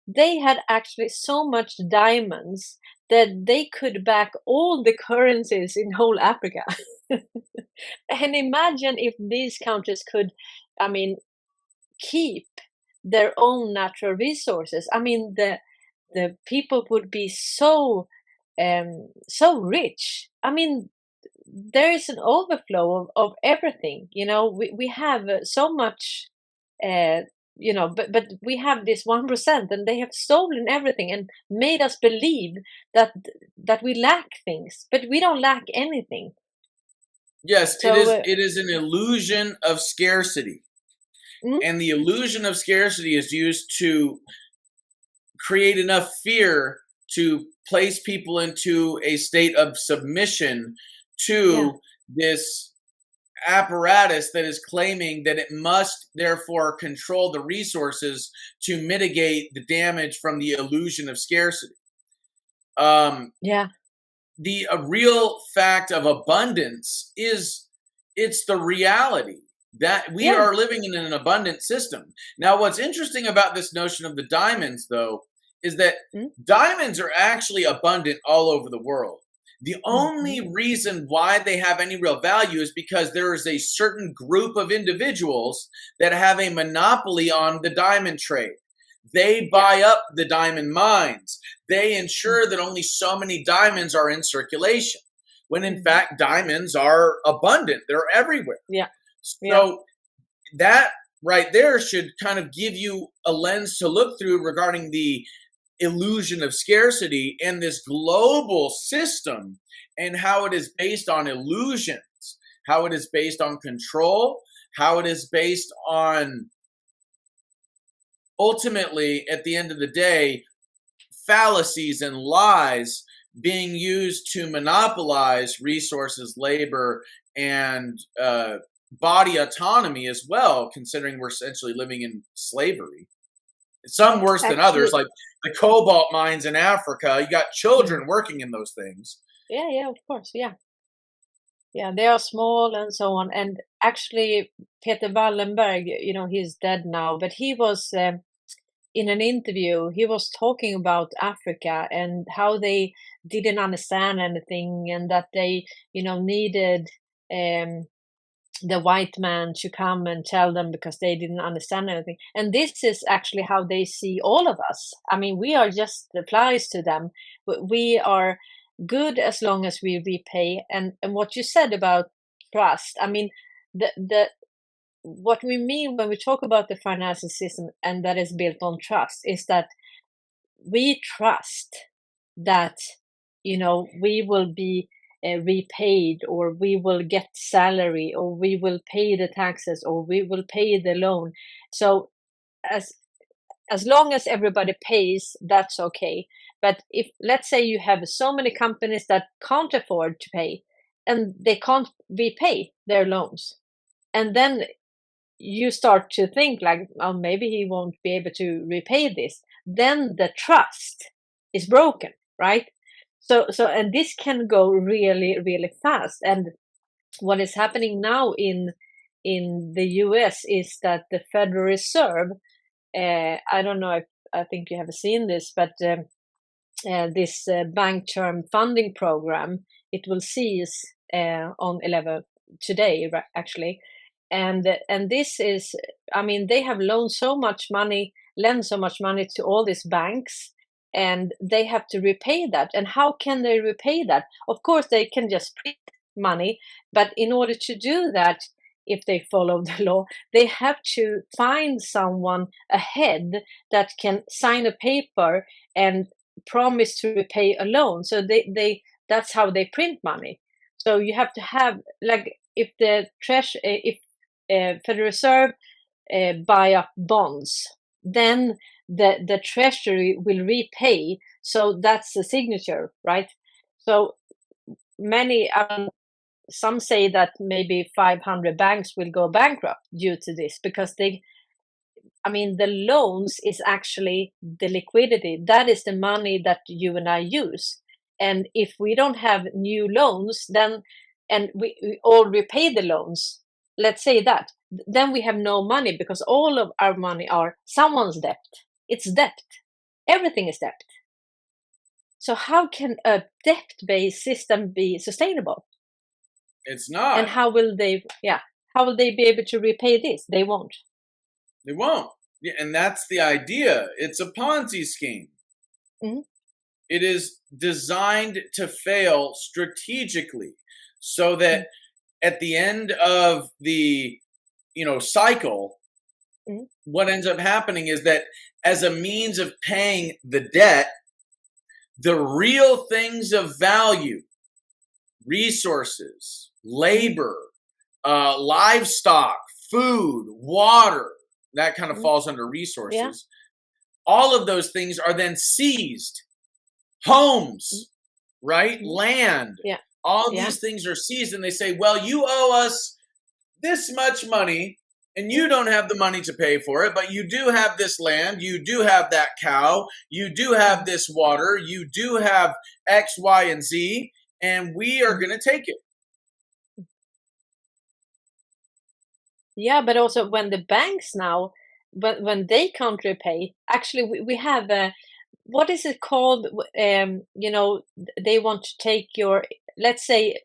they had actually so much diamonds that they could back all the currencies in whole Africa. And imagine if these countries could, I mean, keep their own natural resources. I mean, the people would be so so rich. I mean, there is an overflow of everything. You know, we have so much. Uh, but we have this 1%, and they have stolen everything and made us believe that we lack things, but we don't lack anything. Yes, it So, is it is an illusion of scarcity. mm, And the illusion of scarcity is used to create enough fear to place people into a state of submission yeah, to this apparatus that is claiming that it must therefore control the resources to mitigate the damage from the illusion of scarcity. Um, yeah, the real fact of abundance is, it's the reality that we yeah, are living in an abundant system. Now, what's interesting about this notion of the diamonds, though, is that mm, diamonds are actually abundant all over the world. The mhm, only reason why they have any real value is because there is a certain group of individuals that have a monopoly on the diamond trade. They yeah, buy up the diamond mines. They mm, ensure that only so many diamonds are in circulation, when in mhm, fact diamonds are abundant. They're everywhere. yeah, yeah, So that right there should kind of give you a lens to look through regarding the illusion of scarcity and this global system and how it is based on illusions, how it is based on control, how it is based on, ultimately, at the end of the day, fallacies and lies being used to monopolize resources, labor, and body autonomy as well, considering we're essentially living in slavery. Some worse than others, Actually, like the cobalt mines in Africa. You got mm, children working in those things. yeah, yeah, of course, yeah. Yeah, they are small and so on. And actually, Peter Wallenberg, he's dead now, but he was in an interview, he was talking about Africa and how they didn't understand anything and that they, needed um, the white man to come and tell them because they didn't understand anything. And this is actually how they see all of us. I mean, we are just the flies to them. We are good as long as we repay. And what you said about trust, I mean, the what we mean when we talk about the financial system and that is built on trust is that we trust that we will be repaid, or we will get salary, or we will pay the taxes, or we will pay the loan. So as as long as everybody pays, that's okay. But if, let's say, you have so many companies that can't afford to pay and they can't repay their loans, and then you start to think like, oh, maybe he won't be able to repay this, then the trust is broken, right? So and this can go really, really fast. And what is happening now in the US is that the Federal Reserve, I don't know if, I think you have seen this, but this bank term funding program, it will cease on 11 today, actually. And this is, I mean, they have lent so much money to all these banks, and they have to repay that. And how can they repay that? Of course, they can just print money, but in order to do that, if they follow the law, they have to find someone ahead that can sign a paper and promise to repay a loan. So they that's how they print money. So you have to have, like, if the if Federal Reserve buy up bonds, then the Treasury will repay. So that's the signature, right? So many, some say that maybe 500 banks will go bankrupt due to this, because I mean, the loans is actually the liquidity. That is the money that you and I use. And if we don't have new loans, then, and we all repay the loans, let's say that, then we have no money, because all of our money are someone's debt. It's debt. Everything is debt. So how can a debt-based system be sustainable? It's And not. how will they, yeah, how will they be able to repay this? They won't. They won't. Yeah, and that's the idea. It's a Ponzi scheme. Mm-hmm. It is designed to fail strategically so that at the end of the cycle, Mm-hmm. what ends up happening is that as a means of paying the debt, the real things of value, resources, labor, livestock, food, water, that kind of Mm-hmm. falls under Yeah. resources. All of those things are then seized. Homes, right? Mm-hmm. Land. Yeah. All Yeah. these things are seized, and they say, well, you owe us this much money, and you don't have the money to pay for it, but you do have this land, you do have that cow, you do have this water, you do have X, Y, and Z, and we are going to take it. Yeah, but also when the banks now, when they can't repay, actually we have a, what is it called? They want to take your, let's say,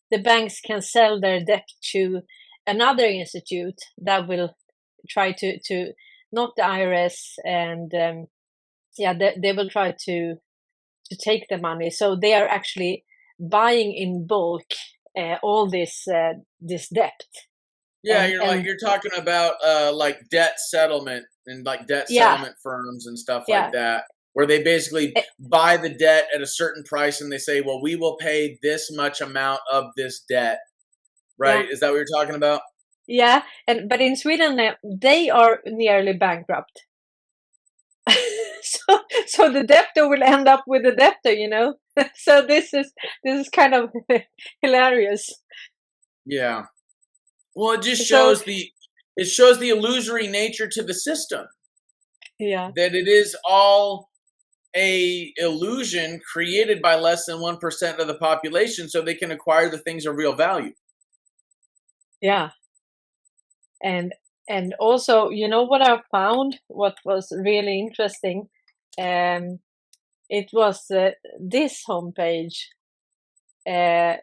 the banks can sell their debt to another institute that will try to not the IRS, and yeah, they will try to take the money. So they are actually buying in bulk all this debt. Yeah, And you're talking about like debt settlement and like debt yeah, settlement firms and stuff like yeah. that, where they basically eh, buy the debt at a certain price and they say, well, we will pay this much amount of this debt, yeah. right? Is that what you're talking about? Yeah, but in Sweden they are nearly bankrupt. So the debtor will end up with the debtor. So this is kind of hilarious. Yeah. Well, it just So shows the illusory nature to the system, yeah, that it is all a illusion created by less than 1% of the population so they can acquire the things of real value. yeah, and also, you know what I found? What was really interesting? Um, it was this homepage, uh,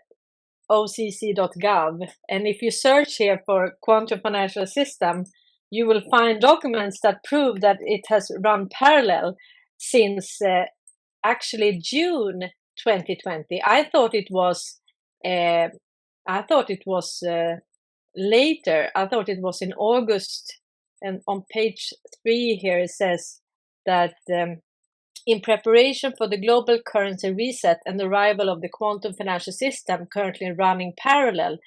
occ.gov, and if you search here for quantum financial system, you will find documents that prove that it has run parallel since actually June 2020. Uh, I thought it was later. I thought it was in August. And on page 3 here it says that in preparation for the global currency reset and the arrival of the quantum financial system currently running parallel.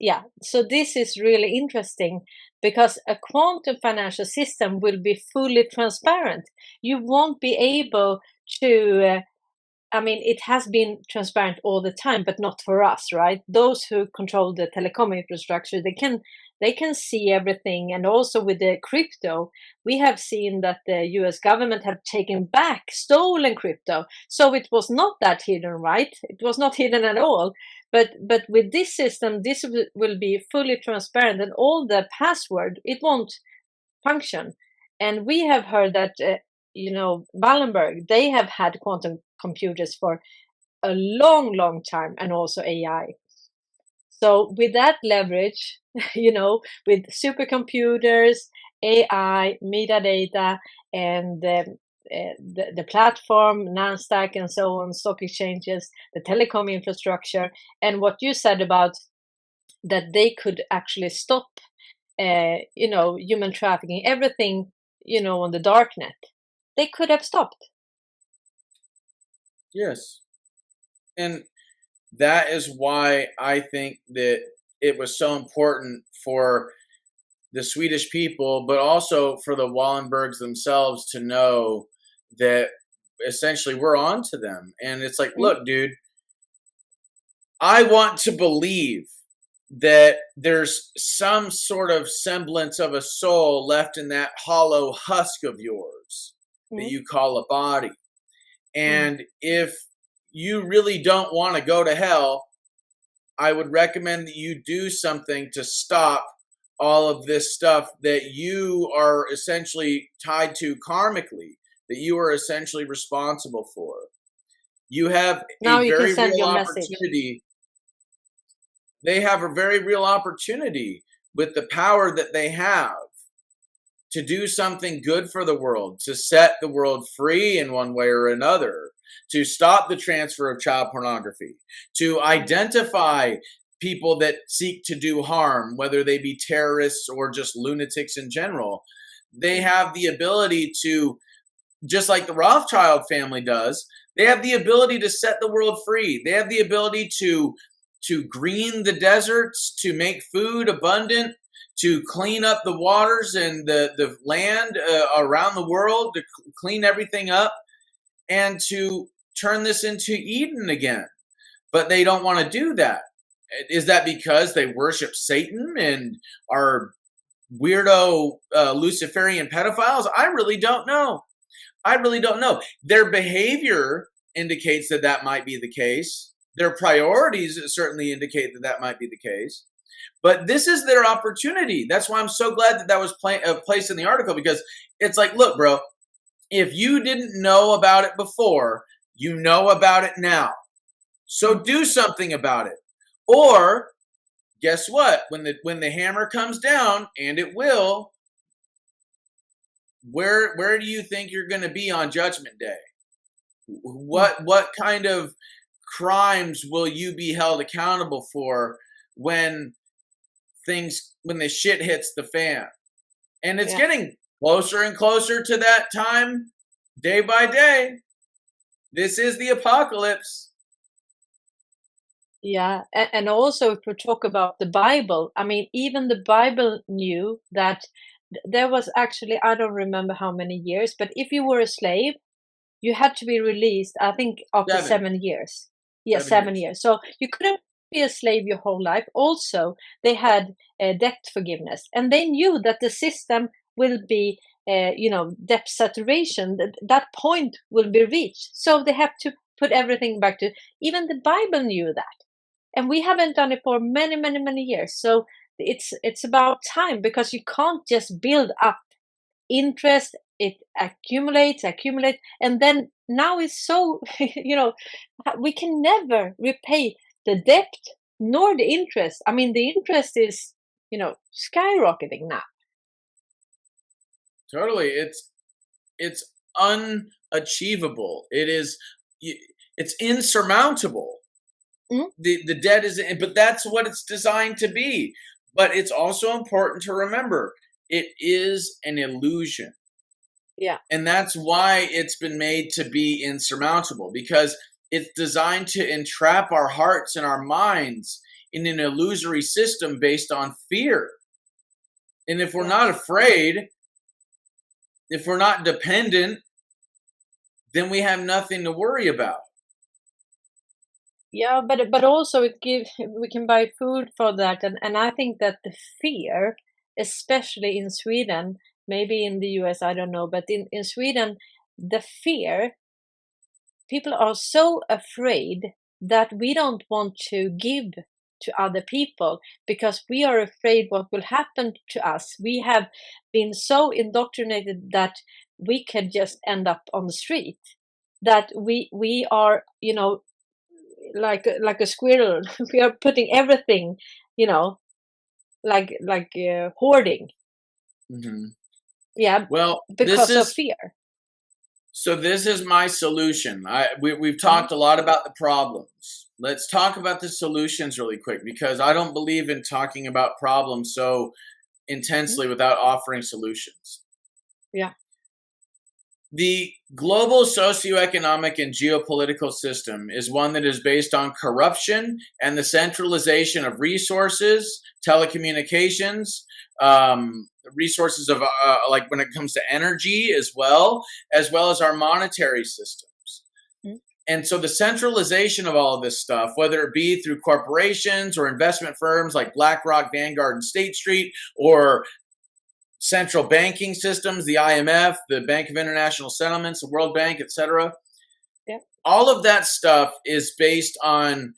Yeah, so this is really interesting because a quantum financial system will be fully transparent. You won't be able to I mean, it has been transparent all the time, but not for us, right? Those who control the telecom infrastructure, they can see everything. And also with the crypto, we have seen that the US government have taken back stolen crypto. So it was not that hidden, right? It was not hidden at all. But with this system, this will be fully transparent, and all the password, it won't function. And we have heard that, Wallenberg, they have had quantum computers for a long, long time, and also AI. So with that leverage, with supercomputers, AI, metadata, and the platform, NASDAQ, and so on, stock exchanges, the telecom infrastructure, and what you said about that they could actually stop human trafficking, everything, on the dark net. They could have stopped. Yes. And that is why I think that it was so important for the Swedish people, but also for the Wallenbergs themselves to know that essentially we're on to them. And it's like, Mm, look, dude, I want to believe that there's some sort of semblance of a soul left in that hollow husk of yours that mm, you call a body. mm. And if you really don't want to go to hell, I would recommend that you do something to stop all of this stuff that you are essentially tied to karmically, that you are essentially responsible for. You have Now a you can very send real your message. opportunity. They have a very real opportunity with the power that they have to do something good for the world, to set the world free in one way or another, to stop the transfer of child pornography, to Mm, identify people that seek to do harm, whether they be terrorists or just lunatics in general. They mm, have the ability to, just like the Rothschild family does, they have the ability to set the world free. They have the ability to green the deserts, to make food abundant, to clean up the waters and the land around the world, to clean everything up, and to turn this into Eden again. But they don't want to do that. Is that because they worship Satan and are weirdo Luciferian pedophiles? I really don't know. I really don't know. Their behavior indicates that that might be the case. Their priorities certainly indicate that that might be the case. But this is their opportunity. That's why I'm so glad that that was placed in the article, because it's like, look, bro, if you didn't know about it before, you know about it now. So mm. do something about it. Or guess what? When the hammer comes down, and it will, where do you think you're going to be on Judgment Day? Mm. What kind of crimes will you be held accountable for when when the shit hits the fan? And it's Yeah. getting closer and closer to that time, day by day. This is the apocalypse. Yeah, and also if we talk about the Bible, I mean, even the Bible knew that there was actually, I don't remember how many years, but if you were a slave, you had to be released, I think, after 7 7 years. Yeah, 7 7 years. years. So you couldn't. be a slave your whole life. Also, they had debt forgiveness, and they knew that the system will be, debt saturation. That point will be reached. So they have to put everything back to. Even the Bible knew that, and we haven't done it for many, many, many years. So it's about time, because you can't just build up interest. It accumulates, and then now it's so we can never repay the debt nor the interest. I mean, the interest is skyrocketing now. Totally. It's unachievable. It's insurmountable. Mm. The debt is, but that's what it's designed to be. But it's also important to remember it is an illusion. Yeah. And that's why it's been made to be insurmountable, because it's designed to entrap our hearts and our minds in an illusory system based on fear. And if we're not afraid, if we're not dependent, then we have nothing to worry about. Yeah, but also we can buy food for that, and I think that the fear, especially in Sweden, maybe in the US, I don't know, but in Sweden, the fear, people are so afraid that we don't want to give to other people, because we are afraid what will happen to us. We have been so indoctrinated that we can just end up on the street, that we are, like a squirrel. We are putting everything, like hoarding. Mm-hmm. Yeah, well, because of fear. So this is my solution. We've talked a lot about the problems. Let's talk about the solutions really quick, because I don't believe in talking about problems so intensely without offering solutions. Yeah. The global socioeconomic and geopolitical system is one that is based on corruption and the centralization of resources, telecommunications, resources of like when it comes to energy as well as our monetary systems. And so the centralization of all of this stuff, whether it be through corporations or investment firms like BlackRock, Vanguard, and State Street, or central banking systems, the IMF, the Bank of International Settlements, the World Bank, etc. Yeah. All of that stuff is based on,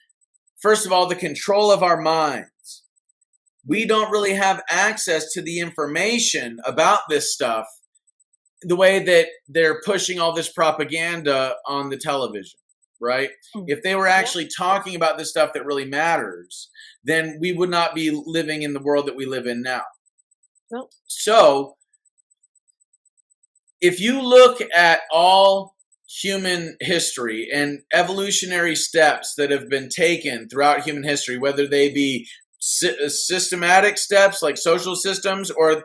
first of all, the control of our minds. We don't really have access to the information about this stuff the way that they're pushing all this propaganda on the television, right? If they were actually talking about the stuff that really matters, then we would not be living in the world that we live in now. No. So if you look at all human history and evolutionary steps that have been taken throughout human history, whether they be systematic steps like social systems, or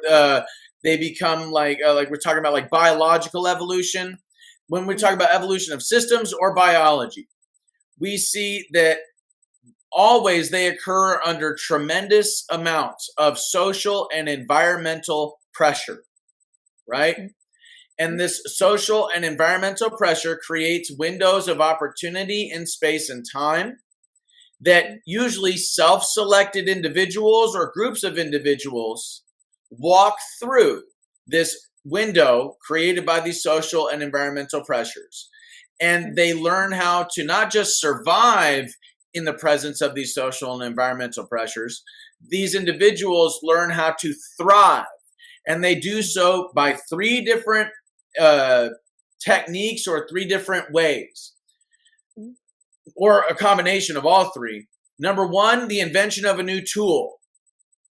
they become like we're talking about like biological evolution, when we talk about evolution of systems or biology, we see that always they occur under tremendous amounts of social and environmental pressure, right? And this social and environmental pressure creates windows of opportunity in space and time that usually self-selected individuals or groups of individuals walk through this window created by these social and environmental pressures. And they learn how to not just survive in the presence of these social and environmental pressures, these individuals learn how to thrive. And they do so by three different techniques or three different ways, or a combination of all three. Number one, the invention of a new tool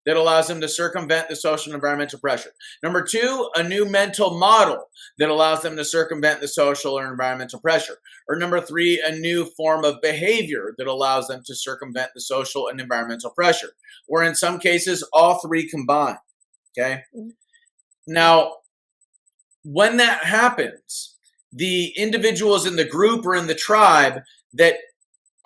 that allows them to circumvent the social and environmental pressure. Number two, a new mental model that allows them to circumvent the social or environmental pressure. Or number three, a new form of behavior that allows them to circumvent the social and environmental pressure. Or in some cases, all three combined. Okay? Now, when that happens, the individuals in the group or in the tribe that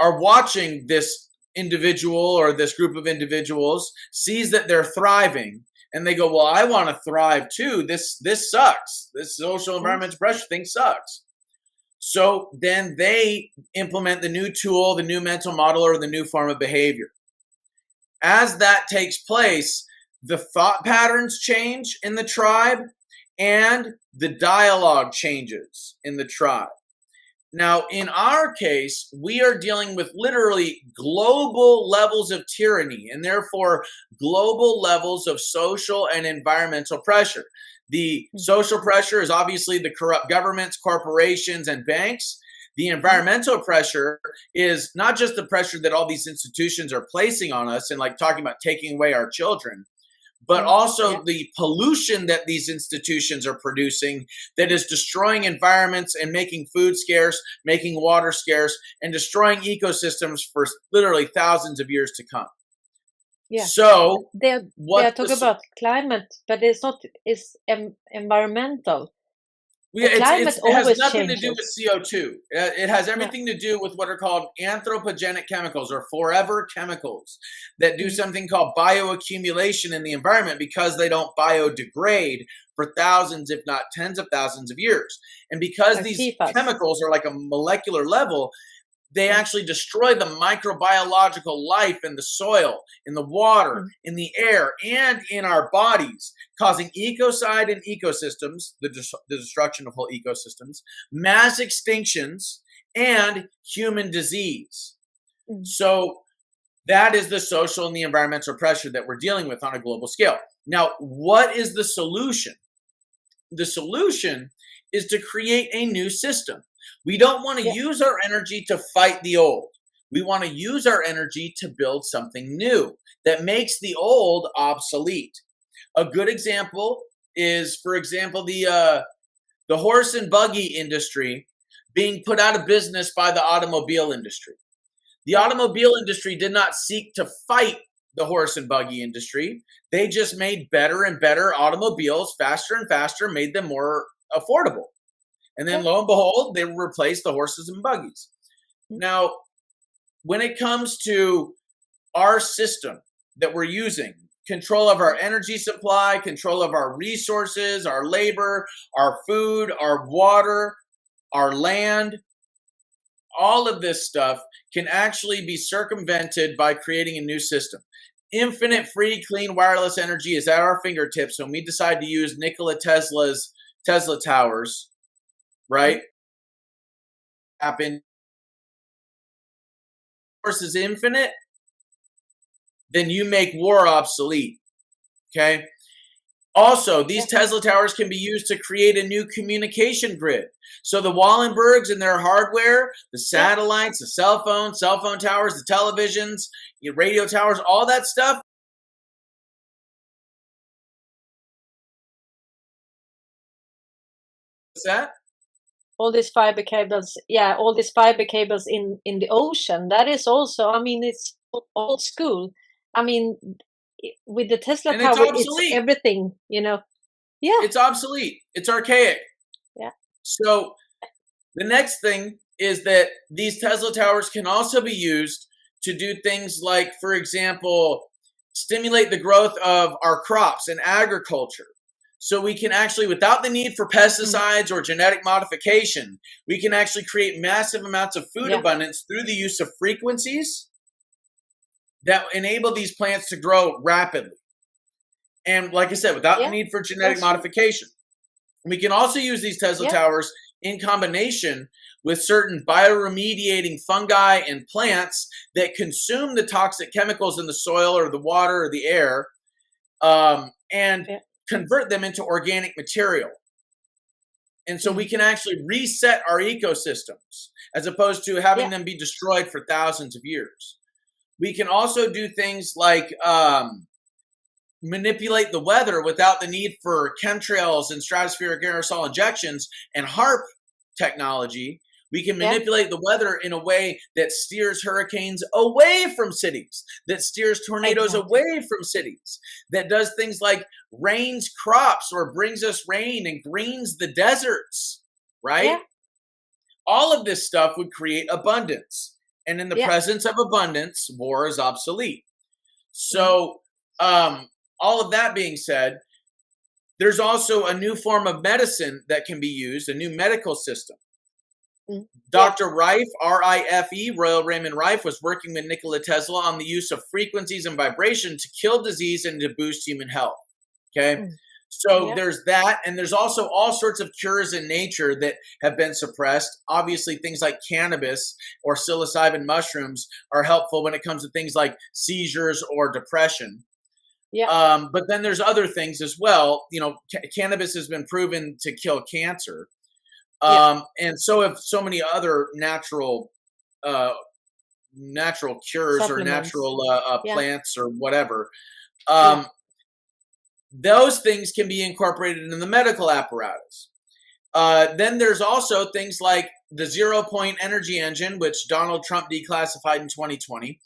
are watching this individual or this group of individuals sees that they're thriving, and they go, well, I want to thrive too. This sucks. This social environmental pressure thing sucks. So then they implement the new tool, the new mental model, or the new form of behavior. As that takes place, the thought patterns change in the tribe and the dialogue changes in the tribe. Now, in our case, we are dealing with literally global levels of tyranny and therefore global levels of social and environmental pressure. The social pressure is obviously the corrupt governments, corporations, and banks. The environmental pressure is not just the pressure that all these institutions are placing on us and like talking about taking away our children, but also the pollution that these institutions are producing that is destroying environments and making food scarce, making water scarce, and destroying ecosystems for literally thousands of years to come. Yeah. So they're talking about climate, but it's environmental. it has nothing changes. to do with CO2. It has everything to do with what are called anthropogenic chemicals or forever chemicals that do something called bioaccumulation in the environment because they don't biodegrade for thousands, if not tens of thousands of years. And because these chemicals are like a molecular level, they actually destroy the microbiological life in the soil, in the water, in the air, and in our bodies, causing ecocide in ecosystems, the destruction of whole ecosystems, mass extinctions, and human disease. So that is the social and the environmental pressure that we're dealing with on a global scale. Now, what is the solution? The solution is to create a new system. We don't want to use our energy to fight the old. We want to use our energy to build something new that makes the old obsolete. A good example is, for example, the horse and buggy industry being put out of business by the automobile industry. The automobile industry did not seek to fight the horse and buggy industry. They just made better and better automobiles, faster and faster, made them more affordable. And then lo and behold, they replaced the horses and buggies. Now, when it comes to our system that we're using, control of our energy supply, control of our resources, our labor, our food, our water, our land, all of this stuff can actually be circumvented by creating a new system. Infinite free, clean, wireless energy is at our fingertips when we decide to use Nikola Tesla's Tesla towers, right? Happen. Force is infinite, then you make war obsolete. Okay. Also, these Tesla towers can be used to create a new communication grid. So the Wallenbergs and their hardware, the satellites, the cell phone towers, the televisions, your radio towers, all that stuff. What's that? All these fiber cables, all these fiber cables in the ocean. That is also, I mean, it's old school. I mean, with the Tesla and tower, it's everything, Yeah. It's obsolete. It's archaic. Yeah. So the next thing is that these Tesla towers can also be used to do things like, for example, stimulate the growth of our crops and agriculture. So we can actually, without the need for pesticides or genetic modification, we can actually create massive amounts of food abundance through the use of frequencies that enable these plants to grow rapidly. And like I said, without the need for genetic modification. We can also use these Tesla towers in combination with certain bioremediating fungi and plants that consume the toxic chemicals in the soil or the water or the air and convert them into organic material. And so we can actually reset our ecosystems as opposed to having them be destroyed for thousands of years. We can also do things like manipulate the weather without the need for chemtrails and stratospheric aerosol injections and HARP technology. We can manipulate the weather in a way that steers hurricanes away from cities, that steers tornadoes away from cities, that does things like rains crops or brings us rain and greens the deserts, right? Yeah. All of this stuff would create abundance. And in the presence of abundance, war is obsolete. So all of that being said, there's also a new form of medicine that can be used, a new medical system. Mm. Yeah. Dr. Rife, R-I-F-E, Royal Raymond Rife, was working with Nikola Tesla on the use of frequencies and vibration to kill disease and to boost human health. Okay. Mm. So Yeah. there's that. And there's also all sorts of cures in nature that have been suppressed. Obviously, things like cannabis or psilocybin mushrooms are helpful when it comes to things like seizures or depression. Yeah. But then there's other things as well. You know, cannabis has been proven to kill cancer. Yeah. And so have so many other uh, natural cures or Supplements. natural Yeah. plants or whatever. Yeah. Um, those things can be incorporated in the medical apparatus. Then there's also things like the 0 point energy engine, which Donald Trump declassified in 2020,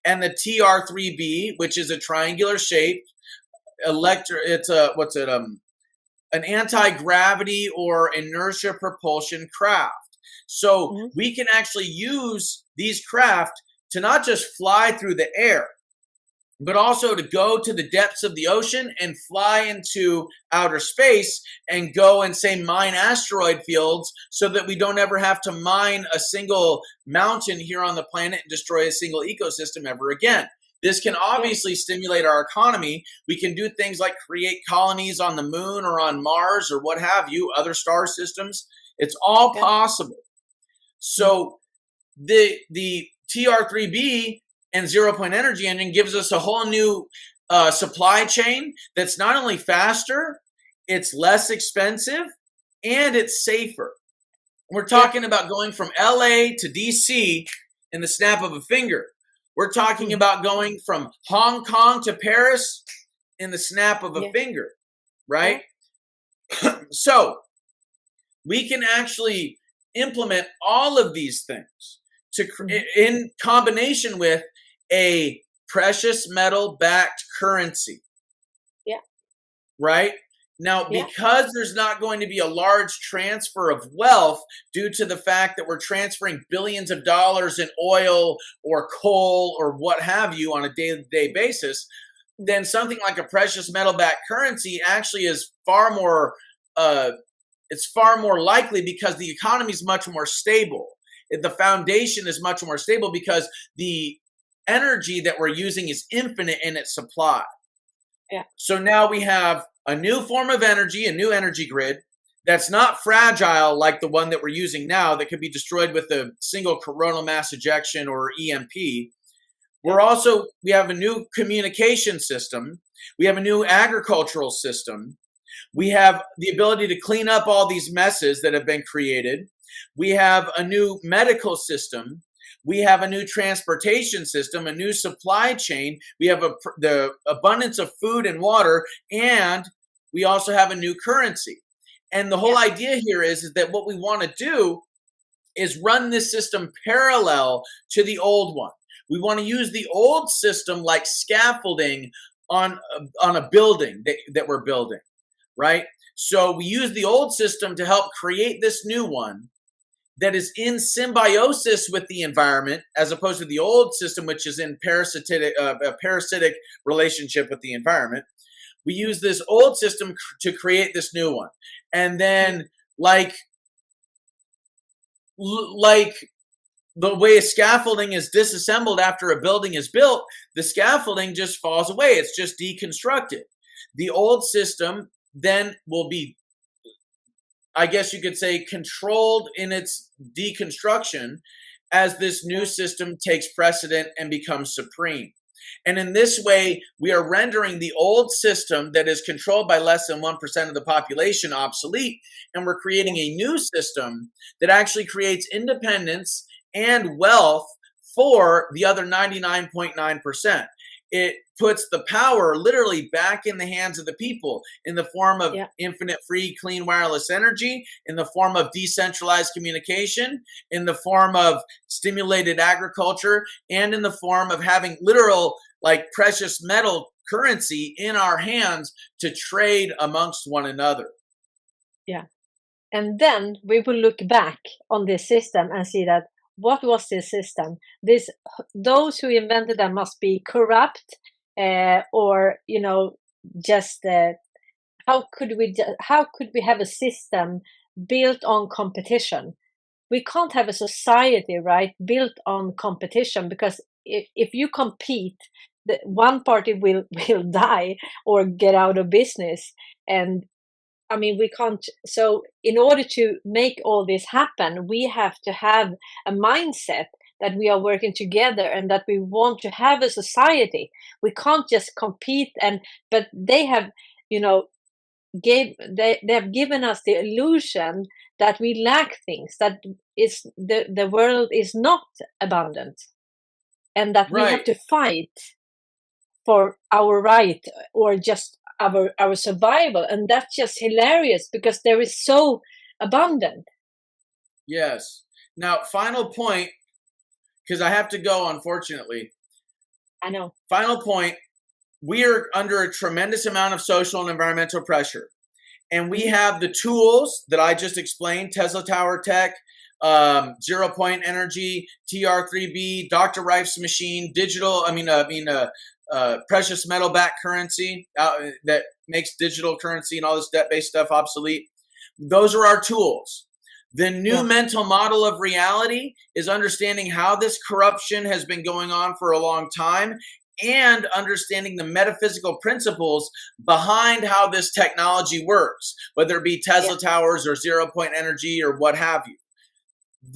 and the TR3B, which is a triangular shaped it's a an anti-gravity or inertia propulsion craft. So Mm. we can actually use these craft to not just fly through the air, but also to go to the depths of the ocean and fly into outer space and go and say mine asteroid fields so that we don't ever have to mine a single mountain here on the planet and destroy a single ecosystem ever again. This can Yeah. obviously stimulate our economy. We can do things like create colonies on the moon or on Mars or what have you, other star systems. It's all Yeah. possible. Mm. So the TR3B and 0 point energy engine gives us a whole new supply chain that's not only faster, it's less expensive, and it's safer. We're Yeah. talking about going from LA to DC in the snap of a finger. We're talking Mm. about going from Hong Kong to Paris in the snap of a Yeah. finger, Yeah. right? So we can actually implement all of these things Mm. in combination with a precious metal backed currency, Yeah. right? Now, Yeah. because there's not going to be a large transfer of wealth due to the fact that we're transferring billions of dollars in oil or coal or what have you on a day-to-day basis, then something like a precious metal backed currency actually is far more it's far more likely because the economy is much more stable. The foundation is much more stable because the energy that we're using is infinite in its supply. Yeah. So now we have a new form of energy, a new energy grid that's not fragile like the one that we're using now that could be destroyed with a single coronal mass ejection or EMP. We have a new communication system. We have a new agricultural system. We have the ability to clean up all these messes that have been created. We have a new medical system. We have a new transportation system, a new supply chain. We have the abundance of food and water, and we also have a new currency. And the whole Yeah. idea here is that what we want to do is run this system parallel to the old one. We want to use the old system like scaffolding on a building that we're building, right? So we use the old system to help create this new one that is in symbiosis with the environment, as opposed to the old system, which is in a parasitic relationship with the environment. We use this old system to create this new one, and then like the way scaffolding is disassembled after a building is built, the scaffolding just falls away. It's just deconstructed. The old system then will be, I guess you could say, controlled in its deconstruction as this new system takes precedent and becomes supreme. And in this way, we are rendering the old system that is controlled by less than 1% of the population obsolete. And we're creating a new system that actually creates independence and wealth for the other 99.9%. It puts the power literally back in the hands of the people in the form of Yeah. infinite free, clean wireless energy, in the form of decentralized communication, in the form of stimulated agriculture, and in the form of having literal, like, precious metal currency in our hands to trade amongst one another. Yeah. And then we will look back on this system and see that what was this system? Those who invented them must be corrupt, or just how could we have a system built on competition? we can't have a society, right, built on competition, because if you compete, the one party will will die or get out of business. And I mean, we can't. So, in order to make all this happen, we have to have a mindset that we are working together and that we want to have a society. We can't just compete. And but they have, you know, they have given us the illusion that we lack things, that is the world is not abundant, and that we have Right. to fight for our right, or just our survival. And that's just hilarious because there is so abundant. Yes. Now, final point, because I have to go, unfortunately. I know. Final point, we are under a tremendous amount of social and environmental pressure. And we Mhm. have the tools that I just explained, Tesla Tower Tech, Zero Point Energy, TR3B, Dr. Rife's machine, digital, precious metal backed currency that makes digital currency and all this debt-based stuff obsolete. Those are our tools. The new Yeah. mental model of reality is understanding how this corruption has been going on for a long time and understanding the metaphysical principles behind how this technology works, whether it be Yeah. Tesla towers or zero point energy or what have you.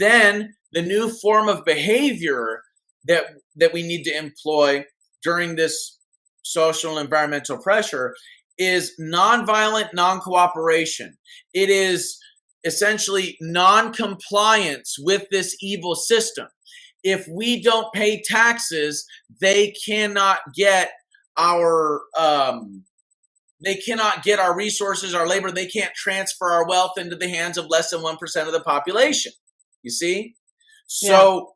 Then the new form of behavior that we need to employ during this social and environmental pressure is nonviolent non-cooperation. It is essentially non-compliance with this evil system. If we don't pay taxes, they cannot get our resources, our labor. They can't transfer our wealth into the hands of less than 1% of the population. You see? Yeah. So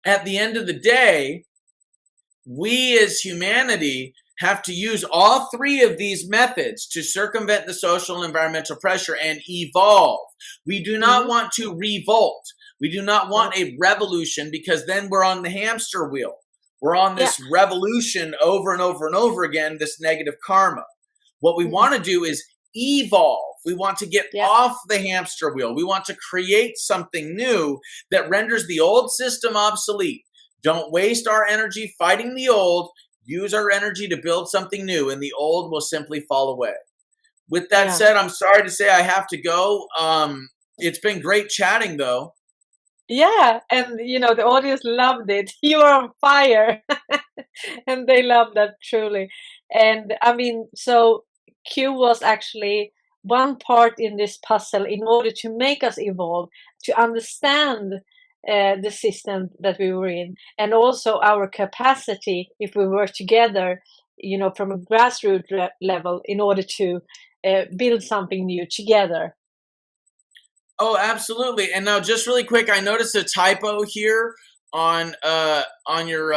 at the end of the day, we as humanity have to use all three of these methods to circumvent the social and environmental pressure and evolve. We do not Hmm. want to revolt. We do not No. want a revolution, because then we're on the hamster wheel. We're on Yeah. this revolution over and over and over again, this negative karma. What we Mm. want to do is evolve. We want to get Yeah. off the hamster wheel. We want to create something new that renders the old system obsolete. Don't waste our energy fighting the old. Use our energy to build something new, and the old will simply fall away. With that Yeah. said, I'm sorry to say I have to go. It's been great chatting, though. Yeah, and the audience loved it. You are on fire, and they love that truly. And I mean, so Q was actually one part in this puzzle in order to make us evolve, to understand the system that we were in, and also our capacity if we work together, from a grassroots level, in order to build something new together. Oh, absolutely. And now, just really quick, I noticed a typo here on your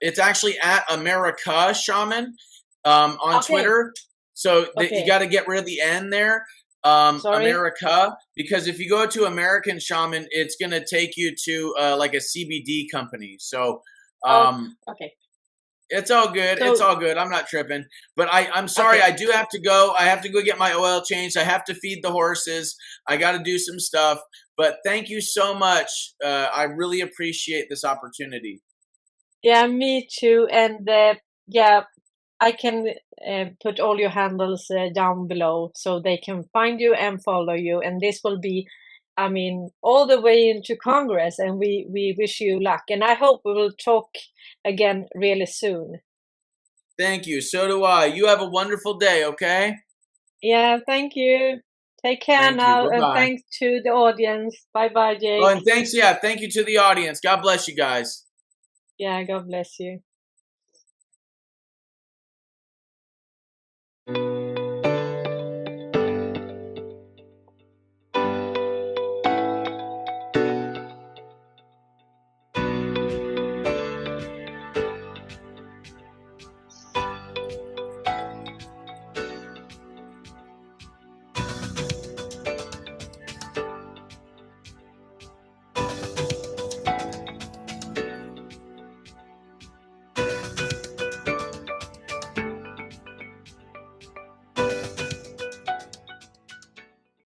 it's actually at America Shaman on Okay, Twitter. So you okay, got to get rid of the N there. sorry. America, because if you go to American Shaman, it's gonna take you to like a CBD company. So Oh, um, okay. it's all good. It's So, all good. I'm not tripping. But I'm sorry. okay. I do have to go. I have to go get my oil changed. I have to feed the horses. I got to do some stuff. But thank you so much. I really appreciate this opportunity. Yeah, me too. And yeah, I can put all your handles down below so they can find you and follow you. And this will be, I mean, all the way into Congress. And we wish you luck. And I hope we will talk again really soon. Thank you. So do I. You have a wonderful day, okay? Yeah, thank you. Take care Thank you. now. Bye And bye. thanks to the audience. Bye bye, Oh, Jake. and thanks. Yeah. Thank you to the audience. God bless you guys. Yeah, God bless you.